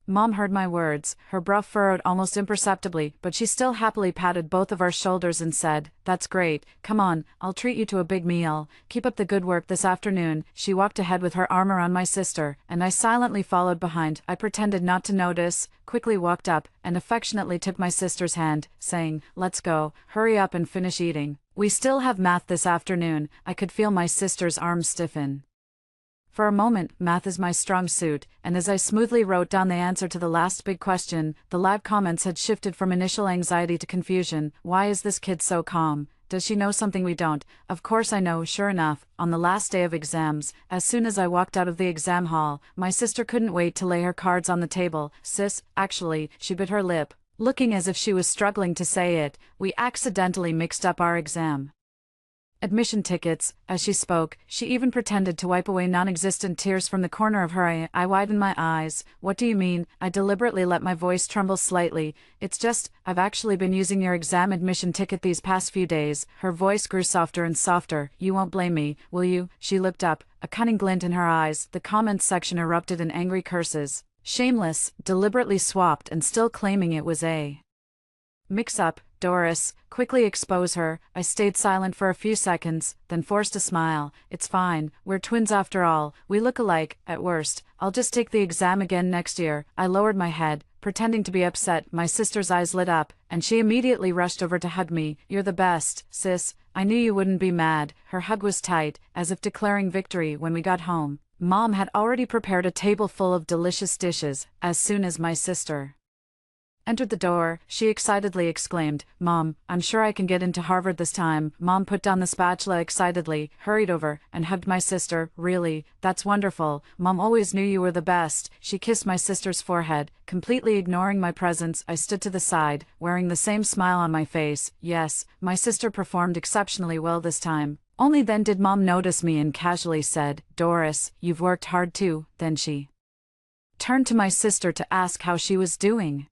Mom heard my words, her brow furrowed almost imperceptibly, but she still happily patted both of our shoulders and said, "That's great. Come on, I'll treat you to a big meal. Keep up the good work this afternoon." She walked ahead with her arm around my sister, and I silently followed behind. I pretended not to notice, quickly walked up, and affectionately took my sister's hand, saying, "Let's go. Hurry up and finish eating. We still have math this afternoon." I could feel my sister's arm stiffen. For a moment, math is my strong suit, and as I smoothly wrote down the answer to the last big question, the live comments had shifted from initial anxiety to confusion. "Why is this kid so calm? Does she know something we don't?" Of course I know. Sure enough, on the last day of exams, as soon as I walked out of the exam hall, my sister couldn't wait to lay her cards on the table. "Sis," actually, she bit her lip, looking as if she was struggling to say it, "we accidentally mixed up our exam admission tickets." As she spoke, she even pretended to wipe away non-existent tears from the corner of her eye. I widened my eyes. "What do you mean?" I deliberately let my voice tremble slightly. "It's just, I've actually been using your exam admission ticket these past few days." Her voice grew softer and softer. "You won't blame me, will you?" She looked up, a cunning glint in her eyes. The comments section erupted in angry curses. "Shameless, deliberately swapped and still claiming it was a mix-up. Doris, quickly expose her." I stayed silent for a few seconds, then forced a smile. "It's fine, we're twins after all, we look alike, at worst. I'll just take the exam again next year." I lowered my head, pretending to be upset. My sister's eyes lit up, and she immediately rushed over to hug me. "You're the best, sis. I knew you wouldn't be mad." Her hug was tight, as if declaring victory. When we got home, Mom had already prepared a table full of delicious dishes. As soon as my sister entered the door, she excitedly exclaimed, "Mom, I'm sure I can get into Harvard this time." Mom put down the spatula excitedly, hurried over, and hugged my sister. "Really? That's wonderful. Mom always knew you were the best." She kissed my sister's forehead, completely ignoring my presence. I stood to the side, wearing the same smile on my face. Yes, my sister performed exceptionally well this time. Only then did Mom notice me and casually said, "Doris, you've worked hard too." Then she turned to my sister to ask how she was doing.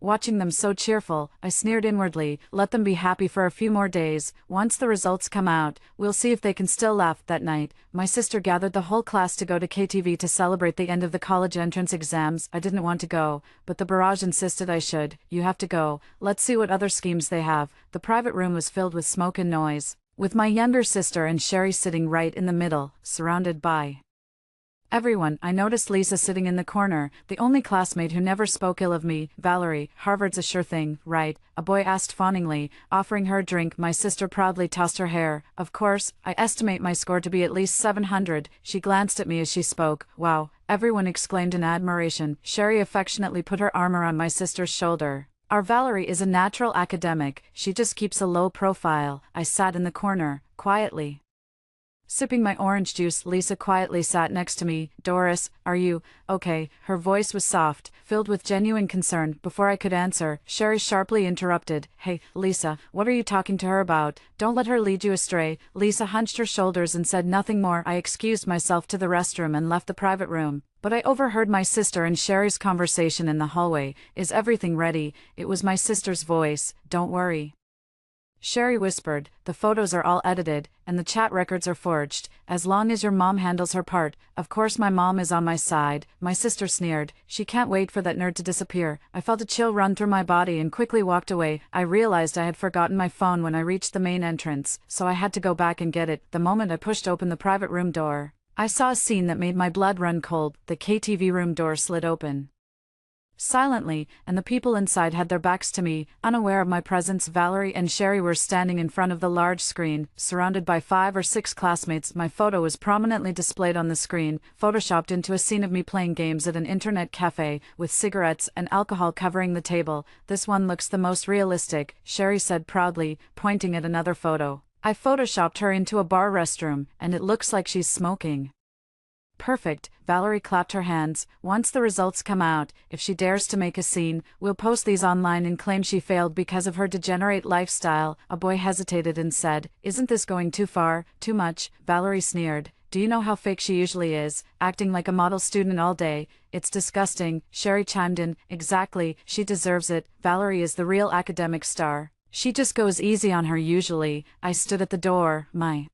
Watching them so cheerful, I sneered inwardly. "Let them be happy for a few more days. Once the results come out, we'll see if they can still laugh." That night, my sister gathered the whole class to go to KTV to celebrate the end of the college entrance exams. I didn't want to go, but the barrage insisted I should. "You have to go. Let's see what other schemes they have." The private room was filled with smoke and noise, with my younger sister and Sherry sitting right in the middle, surrounded by everyone. I noticed Lisa sitting in the corner, the only classmate who never spoke ill of me. "Valerie, Harvard's a sure thing, right?" a boy asked fawningly, offering her a drink. My sister proudly tossed her hair. "Of course, I estimate my score to be at least 700. She glanced at me as she spoke. "Wow," everyone exclaimed in admiration. Sherry affectionately put her arm around my sister's shoulder. "Our Valerie is a natural academic. She just keeps a low profile." I sat in the corner, quietly sipping my orange juice. Lisa quietly sat next to me. "Doris, are you okay?" Her voice was soft, filled with genuine concern. Before I could answer, Sherry sharply interrupted. "Hey, Lisa, what are you talking to her about? Don't let her lead you astray." Lisa hunched her shoulders and said nothing more. I excused myself to the restroom and left the private room. But I overheard my sister and Sherry's conversation in the hallway. "Is everything ready?" It was my sister's voice. "Don't worry," Sherry whispered, "the photos are all edited, and the chat records are forged, as long as your mom handles her part." Of course my mom is on my side. My sister sneered. "She can't wait for that nerd to disappear." I felt a chill run through my body and quickly walked away. I realized I had forgotten my phone when I reached the main entrance, so I had to go back and get it. The moment I pushed open the private room door, I saw a scene that made my blood run cold. The KTV room door slid open silently, and the people inside had their backs to me, unaware of my presence. Valerie and Sherry were standing in front of the large screen, surrounded by 5 or 6 classmates. My photo was prominently displayed on the screen, photoshopped into a scene of me playing games at an internet cafe, with cigarettes and alcohol covering the table. "This one looks the most realistic," Sherry said proudly, pointing at another photo. "I photoshopped her into a bar restroom, and it looks like she's smoking." Perfect, Valerie clapped her hands. Once the results come out, if she dares to make a scene, we'll post these online and claim she failed because of her degenerate lifestyle. A boy hesitated and said, "Isn't this going too far, too much?" Valerie sneered. "Do you know how fake she usually is, acting like a model student all day? It's disgusting." Sherry chimed in, "Exactly, she deserves it. Valerie is the real academic star. She just goes easy on her usually." I stood at the door, my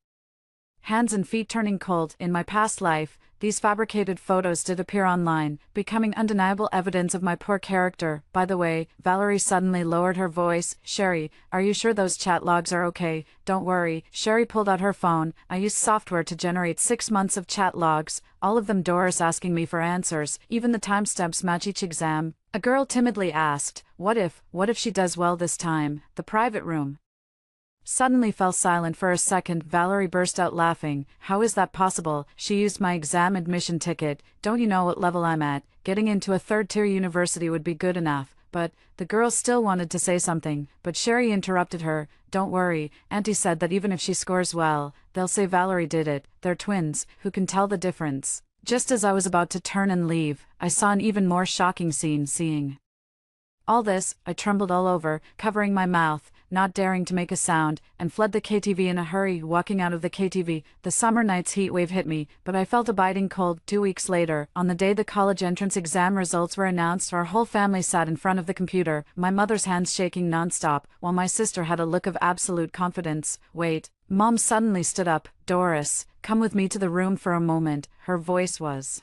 hands and feet turning cold. In my past life, these fabricated photos did appear online, becoming undeniable evidence of my poor character. By the way, Valerie suddenly lowered her voice. "Sherry, are you sure those chat logs are okay?" "Don't worry." Sherry pulled out her phone. "I used software to generate 6 months of chat logs, all of them Doris asking me for answers, even the timestamps match each exam." A girl timidly asked, what if she does well this time?" The private room suddenly fell silent for a second. Valerie burst out laughing. "How is that possible? She used my exam admission ticket. Don't you know what level I'm at? Getting into a third-tier university would be good enough." But the girl still wanted to say something, but Sherry interrupted her. "Don't worry, Auntie said that even if she scores well, they'll say Valerie did it. They're twins, who can tell the difference." Just as I was about to turn and leave, I saw an even more shocking scene. Seeing all this, I trembled all over, covering my mouth, not daring to make a sound, and fled the KTV in a hurry. Walking out of the KTV, the summer night's heat wave hit me, but I felt a biting cold. 2 weeks later, on the day the college entrance exam results were announced, our whole family sat in front of the computer, my mother's hands shaking nonstop, while my sister had a look of absolute confidence. "Wait." Mom suddenly stood up. "Doris, come with me to the room for a moment." Her voice was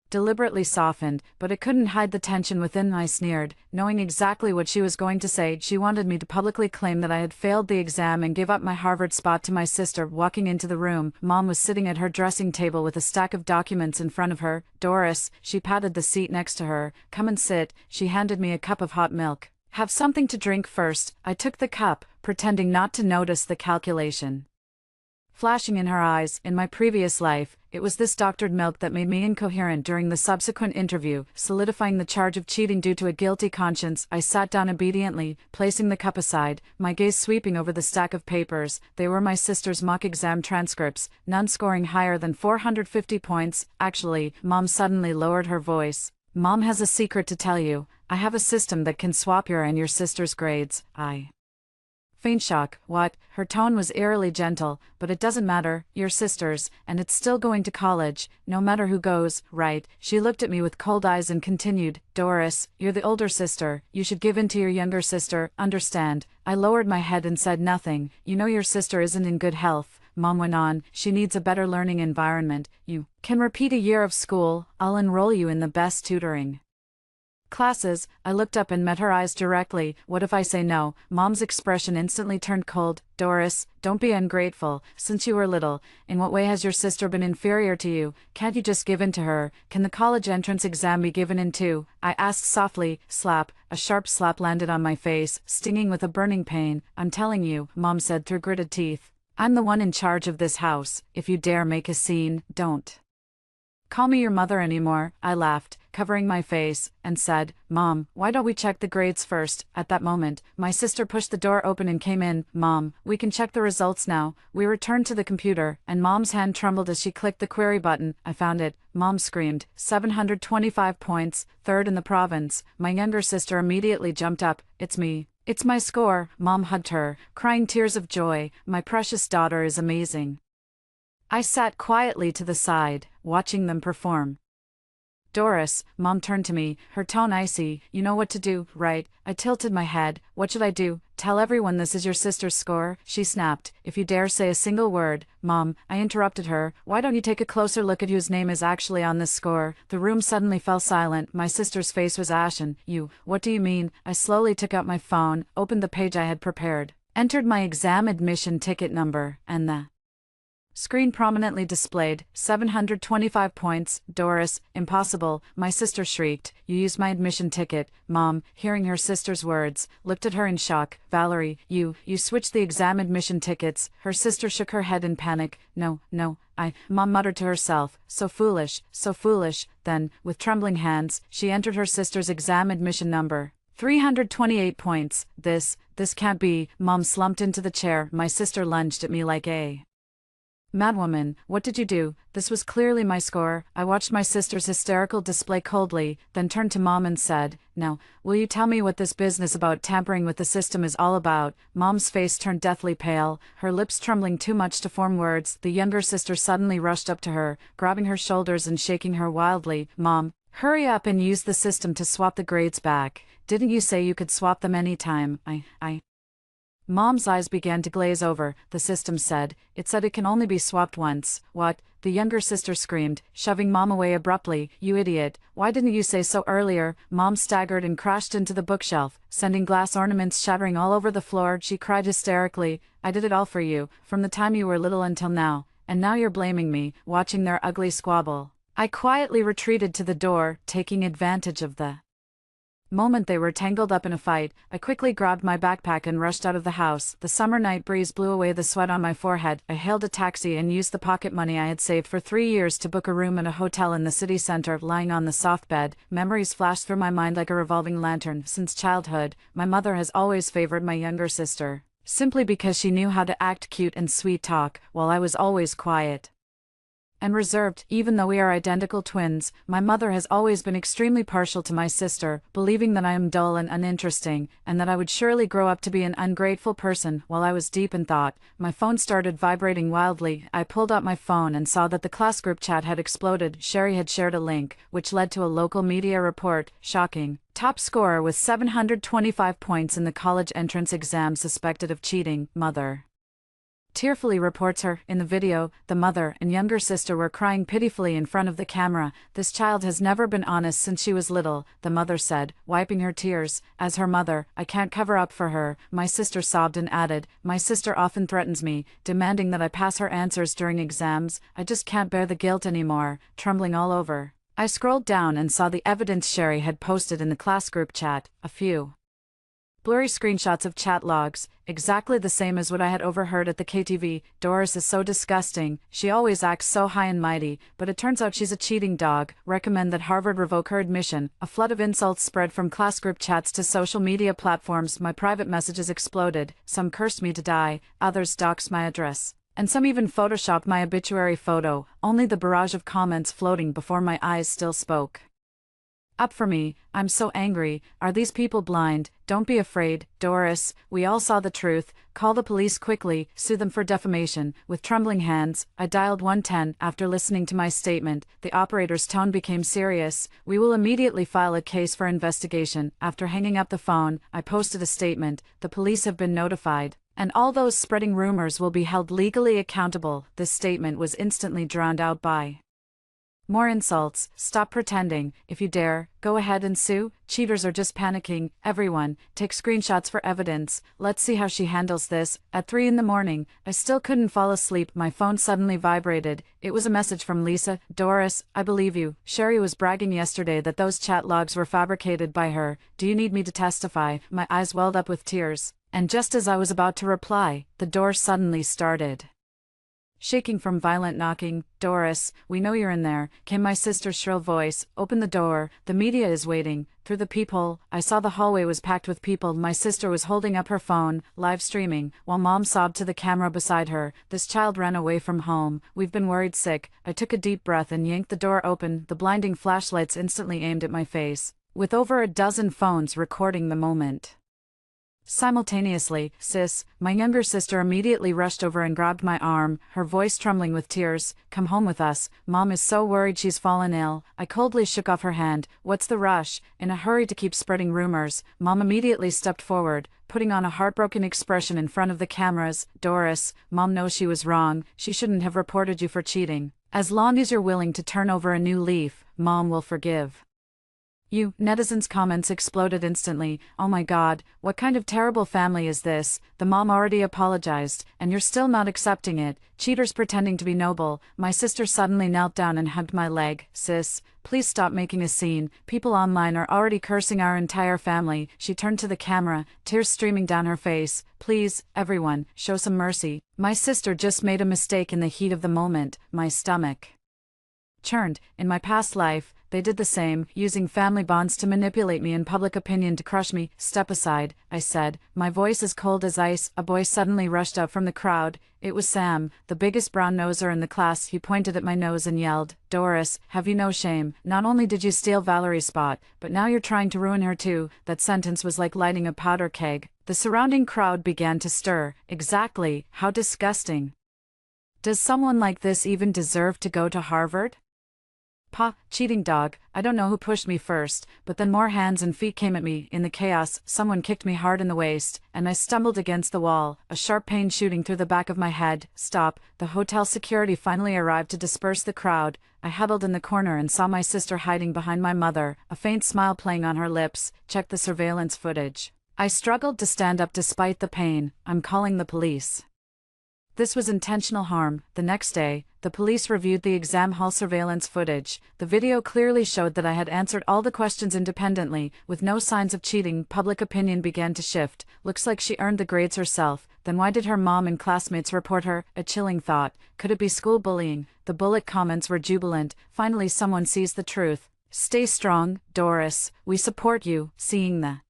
deliberately softened, but it couldn't hide the tension within. I sneered, knowing exactly what she was going to say. She wanted me to publicly claim that I had failed the exam and give up my Harvard spot to my sister. Walking into the room, Mom was sitting at her dressing table with a stack of documents in front of her. "Doris," she patted the seat next to her. "Come and sit." She handed me a cup of hot milk. "Have something to drink first." I took the cup, pretending not to notice the calculation flashing in her eyes. In my previous life, it was this doctored milk that made me incoherent during the subsequent interview, solidifying the charge of cheating due to a guilty conscience. I sat down obediently, placing the cup aside, my gaze sweeping over the stack of papers. They were my sister's mock exam transcripts, none scoring higher than 450 points. "Actually," Mom suddenly lowered her voice. "Mom has a secret to tell you. I have a system that can swap your and your sister's grades." I faint shock. "What?" Her tone was eerily gentle. "But it doesn't matter, your sisters, and it's still going to college, no matter who goes, right?" She looked at me with cold eyes and continued, "Doris, you're the older sister, you should give in to your younger sister, understand?" I lowered my head and said nothing. "You know your sister isn't in good health," Mom went on. "She needs a better learning environment. You can repeat a year of school. I'll enroll you in the best tutoring classes." I looked up and met her eyes directly. "What if I say no?" Mom's expression instantly turned cold. "Doris, don't be ungrateful. Since you were little, in what way has your sister been inferior to you? Can't you just give in to her? Can the college entrance exam be given in too?" I asked softly. Slap. A sharp slap landed on my face, stinging with a burning pain. "I'm telling you," Mom said through gritted teeth. "I'm the one in charge of this house. If you dare make a scene, don't call me your mother anymore." I laughed, covering my face, and said, "Mom, why don't we check the grades first?" At that moment, my sister pushed the door open and came in. "Mom, we can check the results now." We returned to the computer, and Mom's hand trembled as she clicked the query button. "I found it," Mom screamed. 725 points, third in the province. My younger sister immediately jumped up. "It's me. It's my score." Mom hugged her, crying tears of joy. "My precious daughter is amazing." I sat quietly to the side, watching them perform. "Doris," Mom turned to me, her tone icy, "you know what to do, right?" I tilted my head. "What should I do? Tell everyone this is your sister's score?" She snapped. "If you dare say a single word." "Mom," I interrupted her, "why don't you take a closer look at whose name is actually on this score?" The room suddenly fell silent. My sister's face was ashen. What do you mean?" I slowly took out my phone, opened the page I had prepared, entered my exam admission ticket number, and the screen prominently displayed 725 points. "Doris, impossible," my sister shrieked. "You used my admission ticket." Mom, hearing her sister's words, looked at her in shock. "Valerie, you switched the exam admission tickets." Her sister shook her head in panic. No, Mom muttered to herself. So foolish, so foolish." Then, with trembling hands, she entered her sister's exam admission number. 328 points. This can't be." Mom slumped into the chair. My sister lunged at me like a Madwoman, what did you do? This was clearly my score. I watched my sister's hysterical display coldly, then turned to Mom and said, "Now, will you tell me what this business about tampering with the system is all about?" Mom's face turned deathly pale, her lips trembling too much to form words. The younger sister suddenly rushed up to her, grabbing her shoulders and shaking her wildly. "Mom, hurry up and use the system to swap the grades back. Didn't you say you could swap them anytime?" Mom's eyes began to glaze over. "The system said it can only be swapped once." "What?" the younger sister screamed, shoving Mom away abruptly. "You idiot, why didn't you say so earlier?" Mom staggered and crashed into the bookshelf, sending glass ornaments shattering all over the floor. She cried hysterically, "I did it all for you, from the time you were little until now, and now you're blaming me." Watching their ugly squabble, I quietly retreated to the door, taking advantage of the moment they were tangled up in a fight. I quickly grabbed my backpack and rushed out of the house. The summer night breeze blew away the sweat on my forehead. I hailed a taxi and used the pocket money I had saved for 3 years to book a room at a hotel in the city center. Lying on the soft bed, memories flashed through my mind like a revolving lantern. Since childhood, my mother has always favored my younger sister, simply because she knew how to act cute and sweet talk, while I was always quiet and reserved. Even though we are identical twins, my mother has always been extremely partial to my sister, believing that I am dull and uninteresting, and that I would surely grow up to be an ungrateful person. While I was deep in thought, my phone started vibrating wildly. I pulled out my phone and saw that the class group chat had exploded. Sherry had shared a link, which led to a local media report. Shocking. Top scorer with 725 points in the college entrance exam suspected of cheating. Mother tearfully reports her. In the video, the mother and younger sister were crying pitifully in front of the camera. "This child has never been honest since she was little," the mother said, wiping her tears. "As her mother, I can't cover up for her." My sister sobbed and added, "My sister often threatens me, demanding that I pass her answers during exams. I just can't bear the guilt anymore." Trembling all over, I scrolled down and saw the evidence Sherry had posted in the class group chat. A few blurry screenshots of chat logs, exactly the same as what I had overheard at the KTV. "Doris is so disgusting. She always acts so high and mighty, but it turns out she's a cheating dog. Recommend that Harvard revoke her admission." A flood of insults spread from class group chats to social media platforms. My private messages exploded. Some cursed me to die, others doxed my address, and some even photoshopped my obituary photo. Only the barrage of comments floating before my eyes still spoke up for me. "I'm so angry. Are these people blind? Don't be afraid, Doris. We all saw the truth. Call the police quickly. Sue them for defamation." With trembling hands, I dialed 110. After listening to my statement, the operator's tone became serious. "We will immediately file a case for investigation." After hanging up the phone, I posted a statement. "The police have been notified, and all those spreading rumors will be held legally accountable." This statement was instantly drowned out by more insults. "Stop pretending. If you dare, go ahead and sue. Cheaters are just panicking. Everyone, take screenshots for evidence. Let's see how she handles this." At 3 in the morning, I still couldn't fall asleep. My phone suddenly vibrated. It was a message from Lisa. "Doris, I believe you. Sherry was bragging yesterday that those chat logs were fabricated by her. Do you need me to testify?" My eyes welled up with tears, and just as I was about to reply, the door suddenly started shaking from violent knocking. "Doris, we know you're in there," came my sister's shrill voice. "Open the door, the media is waiting." Through the peephole, I saw the hallway was packed with people. My sister was holding up her phone, live streaming, while Mom sobbed to the camera beside her. "This child ran away from home. We've been worried sick." I took a deep breath and yanked the door open. The blinding flashlights instantly aimed at my face, with over a dozen phones recording the moment simultaneously. "Sis," my younger sister immediately rushed over and grabbed my arm, her voice trembling with tears. "Come home with us. Mom is so worried she's fallen ill." I coldly shook off her hand. "What's the rush?" In a hurry to keep spreading rumors, Mom immediately stepped forward, putting on a heartbroken expression in front of the cameras. "Doris, Mom knows she was wrong. She shouldn't have reported you for cheating. As long as you're willing to turn over a new leaf, Mom will forgive you." Netizens' comments exploded instantly. "Oh my God, what kind of terrible family is this? The mom already apologized, and you're still not accepting it. Cheaters pretending to be noble." My sister suddenly knelt down and hugged my leg. "Sis, please stop making a scene. People online are already cursing our entire family." She turned to the camera, tears streaming down her face. "Please, everyone, show some mercy. My sister just made a mistake." In the heat of the moment, my stomach churned. In my past life, they did the same, using family bonds to manipulate me and public opinion to crush me. Step aside, I said, my voice as cold as ice. A boy suddenly rushed out from the crowd. It was Sam, the biggest brown-noser in the class. He pointed at my nose and yelled, Doris, have you no shame? Not only did you steal Valerie's spot, but now you're trying to ruin her too. That sentence was like lighting a powder keg. The surrounding crowd began to stir. Exactly, how disgusting. Does someone like this even deserve to go to Harvard? Pa, cheating dog. I don't know who pushed me first, but then more hands and feet came at me. In the chaos, someone kicked me hard in the waist, and I stumbled against the wall, a sharp pain shooting through the back of my head. Stop. The hotel security finally arrived to disperse the crowd. I huddled in the corner and saw my sister hiding behind my mother, a faint smile playing on her lips. Check the surveillance footage. I struggled to stand up despite the pain. I'm calling the police. This was intentional harm. The next day, the police reviewed the exam hall surveillance footage. The video clearly showed that I had answered all the questions independently, with no signs of cheating. Public opinion began to shift. Looks like she earned the grades herself. Then why did her mom and classmates report her? A chilling thought. Could it be school bullying? The bullet comments were jubilant. Finally someone sees the truth. Stay strong, Doris. We support you. Seeing the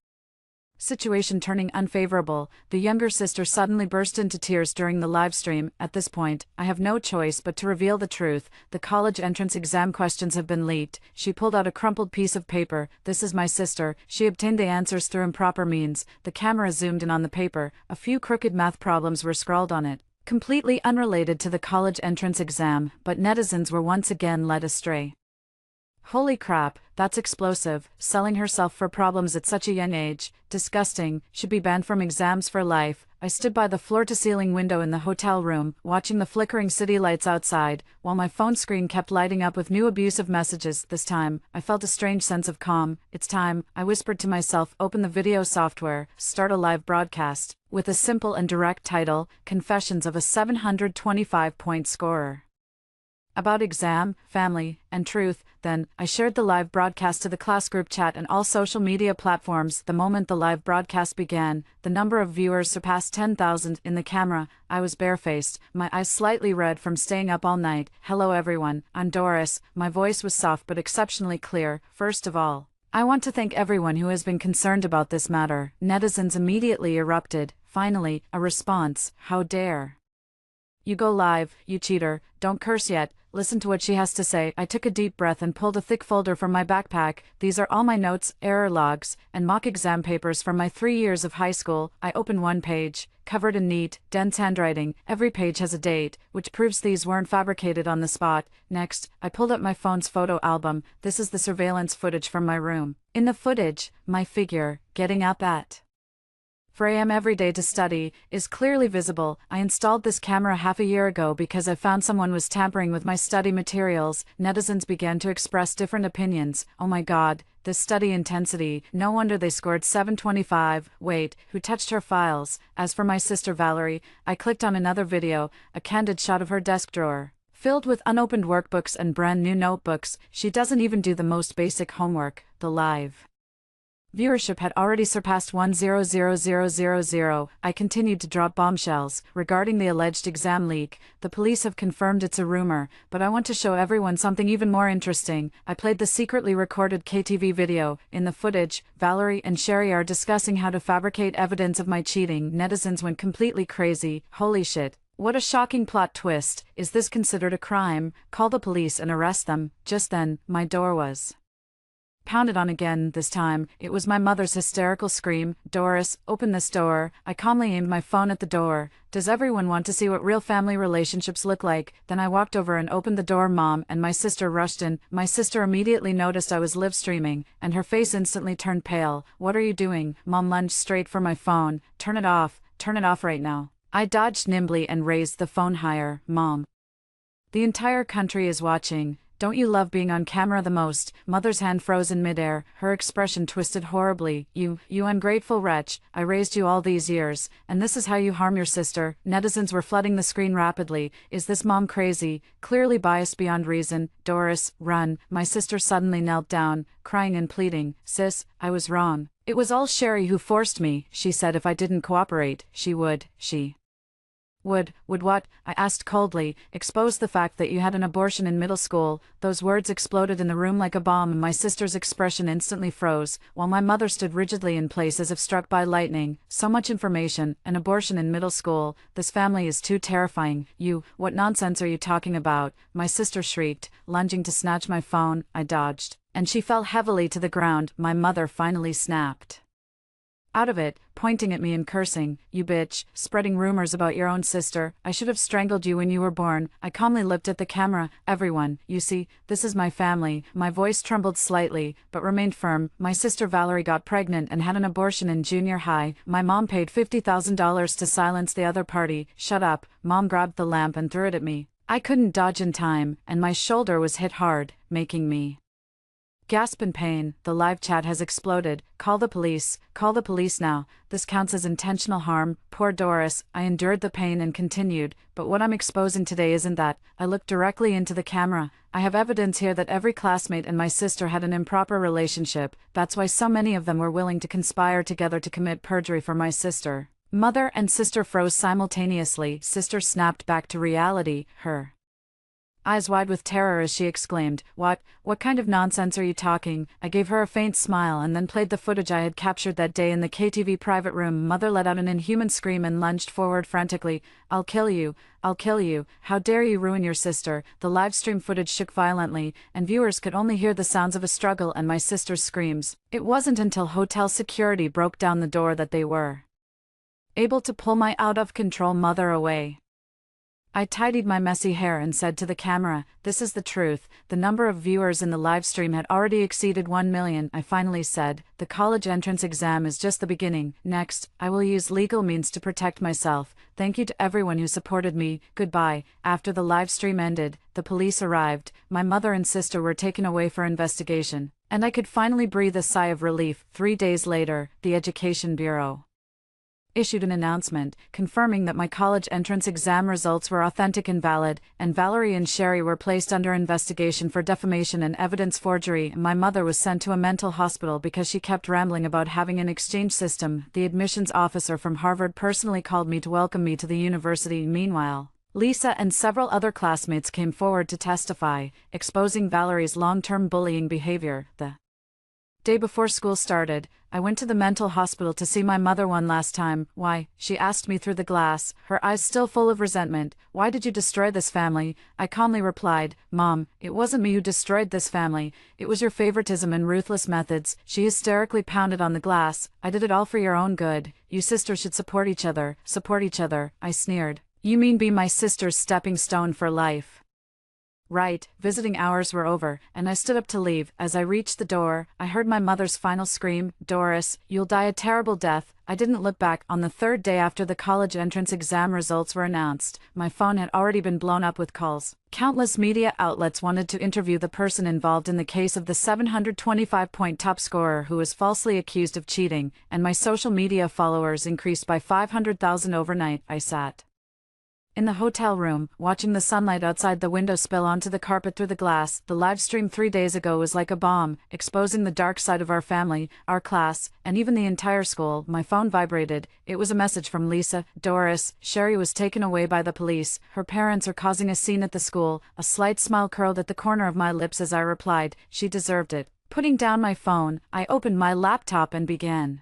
situation turning unfavorable, the younger sister suddenly burst into tears during the live stream. At this point, I have no choice but to reveal the truth. The college entrance exam questions have been leaked. She pulled out a crumpled piece of paper. This is my sister. She obtained the answers through improper means. The camera zoomed in on the paper. A few crooked math problems were scrawled on it, completely unrelated to the college entrance exam, but netizens were once again led astray. Holy crap, that's explosive. Selling herself for problems at such a young age. Disgusting. Should be banned from exams for life. I stood by the floor-to-ceiling window in the hotel room, watching the flickering city lights outside, while my phone screen kept lighting up with new abusive messages. This time, I felt a strange sense of calm. It's time, I whispered to myself. Open the video software, start a live broadcast, with a simple and direct title, Confessions of a 725-point Scorer. About exam, family, and truth. Then, I shared the live broadcast to the class group chat and all social media platforms. The moment the live broadcast began, the number of viewers surpassed 10,000. In the camera, I was barefaced, my eyes slightly red from staying up all night. Hello everyone, I'm Doris. My voice was soft but exceptionally clear. First of all, I want to thank everyone who has been concerned about this matter. Netizens immediately erupted. Finally, a response. How dare you go live, you cheater. Don't curse yet. Listen to what she has to say. I took a deep breath and pulled a thick folder from my backpack. These are all my notes, error logs, and mock exam papers from my 3 years of high school. I opened one page, covered in neat, dense handwriting. Every page has a date, which proves these weren't fabricated on the spot. Next, I pulled up my phone's photo album. This is the surveillance footage from my room. In the footage, my figure, getting up at 4 a.m. every day to study, is clearly visible. I installed this camera half a year ago because I found someone was tampering with my study materials. Netizens began to express different opinions. Oh my god, this study intensity, no wonder they scored 725. Wait, who touched her files? As for my sister Valerie, I clicked on another video, a candid shot of her desk drawer, filled with unopened workbooks and brand new notebooks. She doesn't even do the most basic homework. The live viewership had already surpassed 1,000,000. I continued to drop bombshells. Regarding the alleged exam leak, the police have confirmed it's a rumor, but I want to show everyone something even more interesting. I played the secretly recorded KTV video. In the footage, Valerie and Sherry are discussing how to fabricate evidence of my cheating. Netizens went completely crazy. Holy shit. What a shocking plot twist. Is this considered a crime? Call the police and arrest them. Just then, my door was pounded on again. This time, it was my mother's hysterical scream. Doris, open this door. I calmly aimed my phone at the door. Does everyone want to see what real family relationships look like? Then I walked over and opened the door. Mom and my sister rushed in. My sister immediately noticed I was live streaming, and her face instantly turned pale. What are you doing? Mom lunged straight for my phone. Turn it off. Turn it off right now. I dodged nimbly and raised the phone higher. Mom, the entire country is watching. Don't you love being on camera the most? Mother's hand froze in midair, her expression twisted horribly. You ungrateful wretch, I raised you all these years, and this is how you harm your sister. Netizens were flooding the screen rapidly. Is this mom crazy? Clearly biased beyond reason. Doris, run. My sister suddenly knelt down, crying and pleading. Sis, I was wrong. It was all Sherry who forced me. She said if I didn't cooperate, she would. Would what? I asked coldly. Expose the fact that you had an abortion in middle school. Those words exploded in the room like a bomb, and my sister's expression instantly froze, while my mother stood rigidly in place as if struck by lightning. So much information, an abortion in middle school. This family is too terrifying. What nonsense are you talking about? My sister shrieked, lunging to snatch my phone. I dodged, and she fell heavily to the ground. My mother finally snapped out of it, pointing at me and cursing, "You bitch, spreading rumors about your own sister. I should have strangled you when you were born." I calmly looked at the camera. "Everyone, you see, this is my family." My voice trembled slightly, but remained firm. "My sister Valerie got pregnant and had an abortion in junior high. My mom paid $50,000 to silence the other party." "Shut up." Mom grabbed the lamp and threw it at me. I couldn't dodge in time, and my shoulder was hit hard, making me gasp in pain. "The live chat has exploded. Call the police. Call the police now. This counts as intentional harm." Poor Doris. I endured the pain and continued, "But what I'm exposing today isn't that." I looked directly into the camera. "I have evidence here that every classmate and my sister had an improper relationship. That's why so many of them were willing to conspire together to commit perjury for my sister." Mother and sister froze simultaneously. Sister snapped back to reality, her eyes wide with terror as she exclaimed, What kind of nonsense are you talking?" I gave her a faint smile and then played the footage I had captured that day in the KTV private room. Mother let out an inhuman scream and lunged forward frantically. I'll kill you. I'll kill you. How dare you ruin your sister?" The live stream footage shook violently, and viewers could only hear the sounds of a struggle and my sister's screams. It wasn't until hotel security broke down the door that they were able to pull my out-of-control mother away. I tidied my messy hair and said to the camera, "This is the truth." The number of viewers in the live stream had already exceeded 1 million. I finally said, "The college entrance exam is just the beginning. Next, I will use legal means to protect myself. Thank you to everyone who supported me. Goodbye." After the live stream ended, the police arrived. My mother and sister were taken away for investigation, and I could finally breathe a sigh of relief. 3 days later, the Education Bureau issued an announcement confirming that my college entrance exam results were authentic and valid, and Valerie and Sherry were placed under investigation for defamation and evidence forgery. My mother was sent to a mental hospital because she kept rambling about having an exchange system. The admissions officer from Harvard personally called me to welcome me to the university. Meanwhile, Lisa and several other classmates came forward to testify, exposing Valerie's long-term bullying behavior. The day before school started, I went to the mental hospital to see my mother one last time. "Why?" she asked me through the glass, her eyes still full of resentment. "Why did you destroy this family?" I calmly replied, "Mom, it wasn't me who destroyed this family. It was your favoritism and ruthless methods." She hysterically pounded on the glass. "I did it all for your own good. You sisters should support each other." "Support each other?" I sneered. "You mean be my sister's stepping stone for life?" Right. Visiting hours were over, and I stood up to leave. As I reached the door, I heard my mother's final scream, "Doris, you'll die a terrible death." I didn't look back. On the third day after the college entrance exam results were announced, my phone had already been blown up with calls. Countless media outlets wanted to interview the person involved in the case of the 725-point top scorer who was falsely accused of cheating, and my social media followers increased by 500,000 overnight. I sat in the hotel room, watching the sunlight outside the window spill onto the carpet through the glass. The live stream 3 days ago was like a bomb, exposing the dark side of our family, our class, and even the entire school. My phone vibrated. It was a message from Lisa. "Doris, Sherry was taken away by the police. Her parents are causing a scene at the school." A slight smile curled at the corner of my lips as I replied, "She deserved it." Putting down my phone, I opened my laptop and began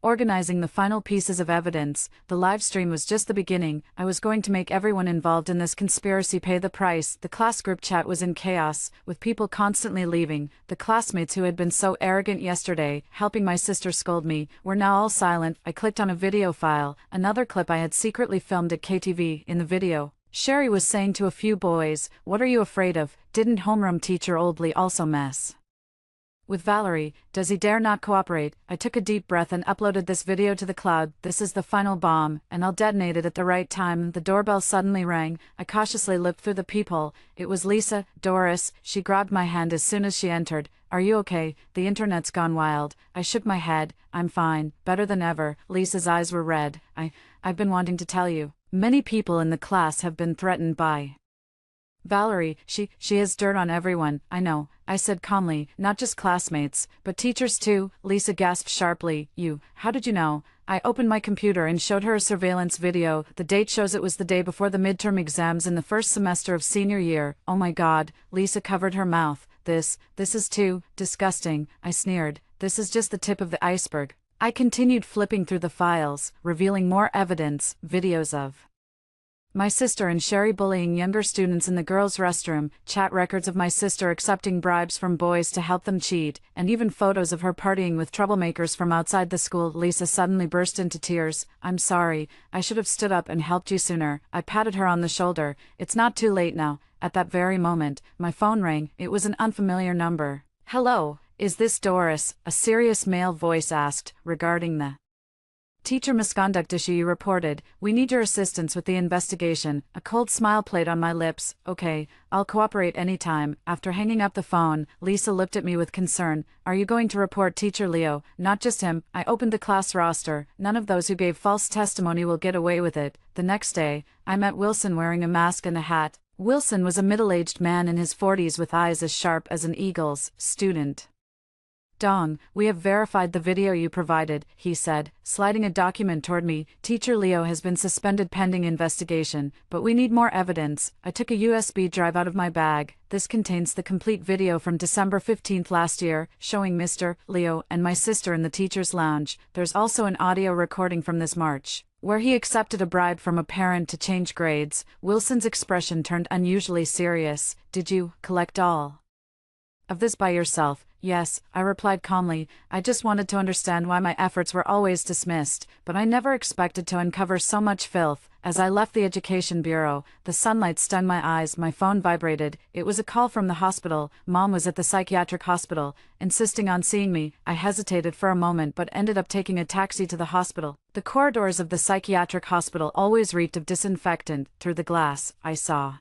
organizing the final pieces of evidence. The live stream was just the beginning. I was going to make everyone involved in this conspiracy pay the price. The class group chat was in chaos, with people constantly leaving. The classmates who had been so arrogant yesterday, helping my sister scold me, were now all silent. I clicked on a video file, another clip I had secretly filmed at KTV. In the video, Sherry was saying to a few boys, "What are you afraid of? Didn't homeroom teacher Oldley also mess with Valerie? Does he dare not cooperate?" I took a deep breath and uploaded this video to the cloud. This is the final bomb, and I'll detonate it at the right time. The doorbell suddenly rang. I cautiously looked through the peephole. It was Lisa. "Doris," she grabbed my hand as soon as she entered. "Are you okay? The internet's gone wild." I shook my head. "I'm fine, better than ever." Lisa's eyes were red. I've been wanting to tell you. Many people in the class have been threatened by Valerie, she has dirt on everyone, I know, I said calmly, not just classmates, but teachers too. Lisa gasped sharply. How did you know? I opened my computer and showed her a surveillance video. The date shows it was the day before the midterm exams in the first semester of senior year. Oh my God, Lisa covered her mouth. This is too disgusting, I sneered. This is just the tip of the iceberg. I continued flipping through the files, revealing more evidence, videos of my sister and Sherry bullying younger students in the girls' restroom, chat records of my sister accepting bribes from boys to help them cheat, and even photos of her partying with troublemakers from outside the school. Lisa suddenly burst into tears. I'm sorry, I should have stood up and helped you sooner. I patted her on the shoulder. It's not too late now. At that very moment, my phone rang. It was an unfamiliar number. Hello, is this Doris? A serious male voice asked, regarding the teacher misconduct issue you reported. We need your assistance with the investigation. A cold smile played on my lips. Okay, I'll cooperate anytime. After hanging up the phone, Lisa looked at me with concern. Are you going to report Teacher Leo? Not just him. I opened the class roster. None of those who gave false testimony will get away with it. The next day, I met Wilson wearing a mask and a hat. Wilson was a middle-aged man in his 40s with eyes as sharp as an eagle's. Student Dong, we have verified the video you provided, he said, sliding a document toward me. Teacher Leo has been suspended pending investigation, but we need more evidence. I took a USB drive out of my bag. This contains the complete video from December 15th last year, showing Mr. Leo and my sister in the teacher's lounge. There's also an audio recording from this March, where he accepted a bribe from a parent to change grades. Wilson's expression turned unusually serious. Did you collect all of this by yourself? Yes, I replied calmly. I just wanted to understand why my efforts were always dismissed, but I never expected to uncover so much filth. As I left the Education Bureau, the sunlight stung my eyes. My phone vibrated. It was a call from the hospital. Mom was at the psychiatric hospital, insisting on seeing me. I hesitated for a moment but ended up taking a taxi to the hospital. The corridors of the psychiatric hospital always reeked of disinfectant. Through the glass, I saw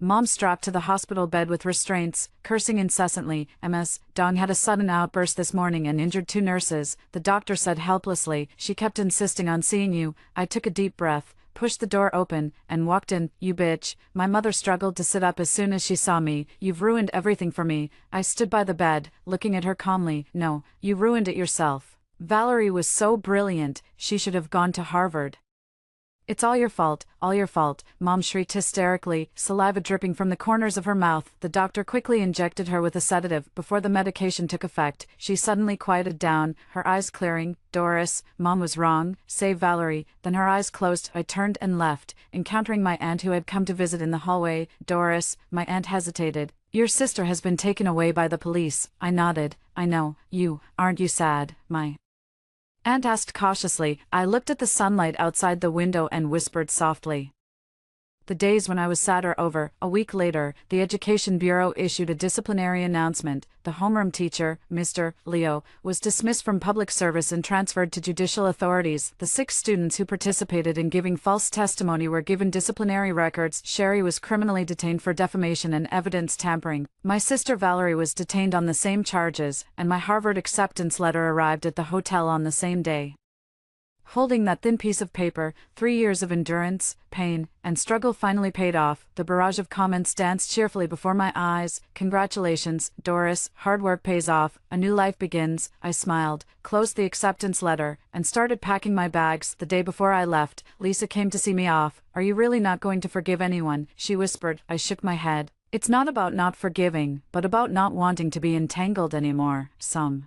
Mom strapped to the hospital bed with restraints, cursing incessantly. Ms. Dong had a sudden outburst this morning and injured 2 nurses, the doctor said helplessly. She kept insisting on seeing you. I took a deep breath, pushed the door open, and walked in. You bitch. My mother struggled to sit up as soon as she saw me. You've ruined everything for me. I stood by the bed, looking at her calmly. No, you ruined it yourself. Valerie was so brilliant, she should have gone to Harvard. It's all your fault, Mom shrieked hysterically, saliva dripping from the corners of her mouth. The doctor quickly injected her with a sedative. Before the medication took effect, she suddenly quieted down, her eyes clearing. Doris, Mom was wrong, save Valerie. Then her eyes closed. I turned and left, encountering my aunt who had come to visit in the hallway. Doris, my aunt hesitated. Your sister has been taken away by the police. I nodded. I know. Aren't you sad, my aunt asked cautiously. I looked at the sunlight outside the window and whispered softly. The days when I was sad are over. A week later, the Education Bureau issued a disciplinary announcement. The homeroom teacher, Mr. Leo, was dismissed from public service and transferred to judicial authorities. The 6 students who participated in giving false testimony were given disciplinary records. Sherry was criminally detained for defamation and evidence tampering. My sister Valerie was detained on the same charges, and my Harvard acceptance letter arrived at the hotel on the same day. Holding that thin piece of paper, 3 years of endurance, pain, and struggle finally paid off. The barrage of comments danced cheerfully before my eyes. Congratulations, Doris, hard work pays off, a new life begins. I smiled, closed the acceptance letter, and started packing my bags. The day before I left, Lisa came to see me off. Are you really not going to forgive anyone? She whispered. I shook my head. It's not about not forgiving, but about not wanting to be entangled anymore. Some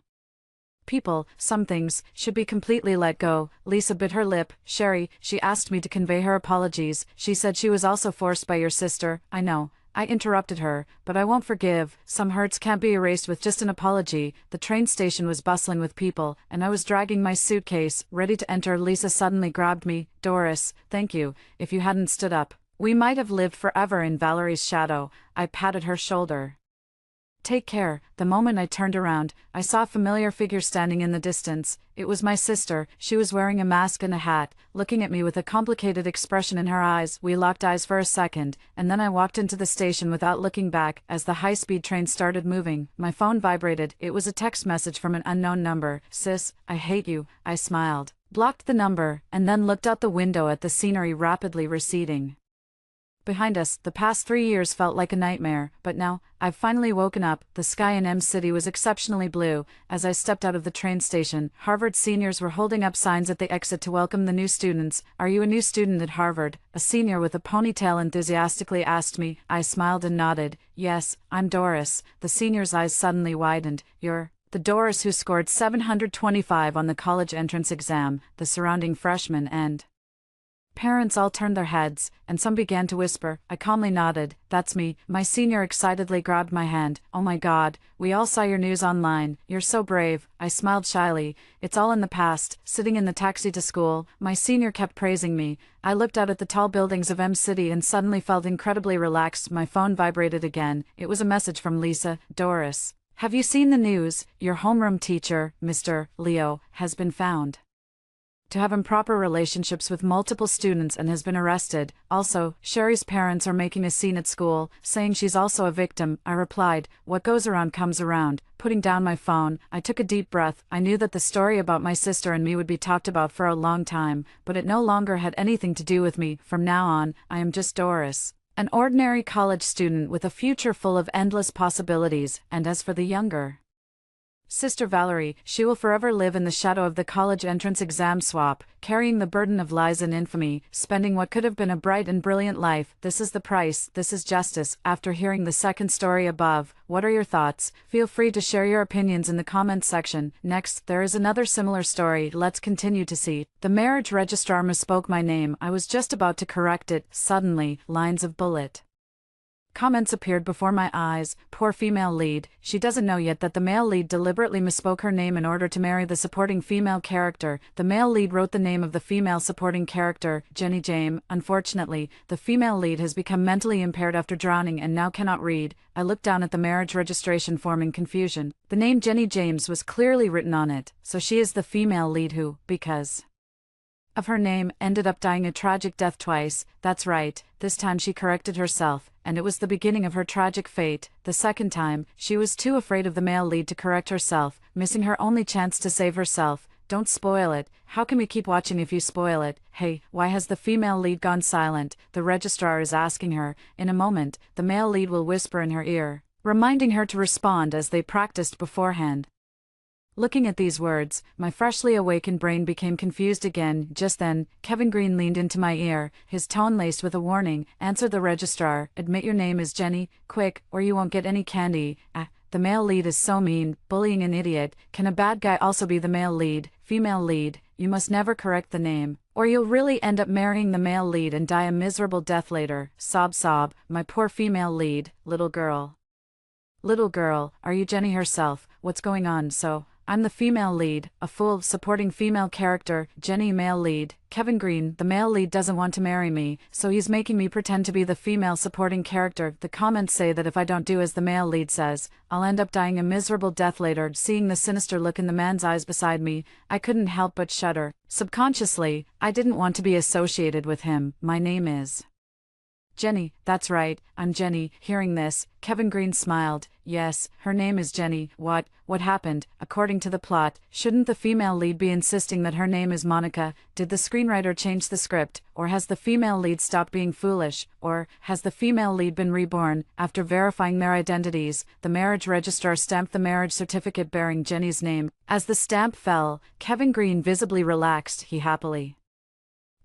things, should be completely let go. Lisa bit her lip. Sherry, she asked me to convey her apologies. She said she was also forced by your sister. I know. I interrupted her, but I won't forgive. Some hurts can't be erased with just an apology. The train station was bustling with people, and I was dragging my suitcase, ready to enter. Lisa suddenly grabbed me. Doris, thank you. If you hadn't stood up, we might have lived forever in Valerie's shadow. I patted her shoulder. Take care. The moment I turned around, I saw a familiar figure standing in the distance. It was my sister. She was wearing a mask and a hat, looking at me with a complicated expression in her eyes. We locked eyes for a second, and then I walked into the station without looking back. As the high-speed train started moving, my phone vibrated. It was a text message from an unknown number. Sis, I hate you. I smiled, blocked the number, and then looked out the window at the scenery rapidly receding. Behind us, the past 3 years felt like a nightmare, but now, I've finally woken up. The sky in M-City was exceptionally blue. As I stepped out of the train station, Harvard seniors were holding up signs at the exit to welcome the new students. "Are you a new student at Harvard?" A senior with a ponytail enthusiastically asked me. I smiled and nodded. "Yes, I'm Doris." The senior's eyes suddenly widened. "You're the Doris who scored 725 on the college entrance exam." The surrounding freshmen and parents all turned their heads, and some began to whisper. I calmly nodded. "That's me." My senior excitedly grabbed my hand. "Oh my God, we all saw your news online. You're so brave." I smiled shyly. "It's all in the past." Sitting in the taxi to school, my senior kept praising me. I looked out at the tall buildings of M-City and suddenly felt incredibly relaxed. My phone vibrated again. It was a message from Lisa. "Doris, have you seen the news? Your homeroom teacher, Mr. Leo, has been found to have improper relationships with multiple students and has been arrested. Also, Sherry's parents are making a scene at school, saying she's also a victim." I replied, "What goes around comes around." Putting down my phone, I took a deep breath. I knew that the story about my sister and me would be talked about for a long time, but it no longer had anything to do with me. From now on, I am just Doris, an ordinary college student with a future full of endless possibilities. And as for the younger sister Valerie, she will forever live in the shadow of the college entrance exam swap, carrying the burden of lies and infamy, spending what could have been a bright and brilliant life. This is the price, this is justice. After hearing the second story above, what are your thoughts? Feel free to share your opinions in the comments section. Next, there is another similar story. Let's continue to see. The marriage registrar misspoke my name. I was just about to correct it. Suddenly, lines of bullet comments appeared before my eyes. "Poor female lead. She doesn't know yet that the male lead deliberately misspoke her name in order to marry the supporting female character." The male lead wrote the name of the female supporting character, Jenny James. Unfortunately, the female lead has become mentally impaired after drowning and now cannot read. I looked down at the marriage registration form in confusion. The name Jenny James was clearly written on it, so she is the female lead who, because of her name, ended up dying a tragic death twice. That's right, this time she corrected herself, and it was the beginning of her tragic fate. The second time, she was too afraid of the male lead to correct herself, missing her only chance to save herself. Don't spoil it. How can we keep watching if you spoil it? "Hey, why has the female lead gone silent?" the registrar is asking her. In a moment, the male lead will whisper in her ear, reminding her to respond as they practiced beforehand. Looking at these words, my freshly awakened brain became confused again. Just then, Kevin Green leaned into my ear, his tone laced with a warning. "Answer the registrar. Admit your name is Jenny, quick, or you won't get any candy." The male lead is so mean, bullying an idiot. Can a bad guy also be the male lead? "Female lead, you must never correct the name, or you'll really end up marrying the male lead and die a miserable death later." Sob sob, my poor female lead. "Little girl. Little girl, are you Jenny herself? What's going on?" "So, I'm the female lead, a fool, supporting female character, Jenny male lead. Kevin Green, the male lead doesn't want to marry me, so he's making me pretend to be the female supporting character." The comments say that if I don't do as the male lead says, I'll end up dying a miserable death later. Seeing the sinister look in the man's eyes beside me, I couldn't help but shudder. Subconsciously, I didn't want to be associated with him. "My name is Jenny." "That's right, I'm Jenny." Hearing this, Kevin Green smiled. "Yes, her name is Jenny." What happened? According to the plot, shouldn't the female lead be insisting that her name is Monica? Did the screenwriter change the script, or has the female lead stopped being foolish, or has the female lead been reborn? After verifying their identities, the marriage registrar stamped the marriage certificate bearing Jenny's name. As the stamp fell, Kevin Green visibly relaxed. He happily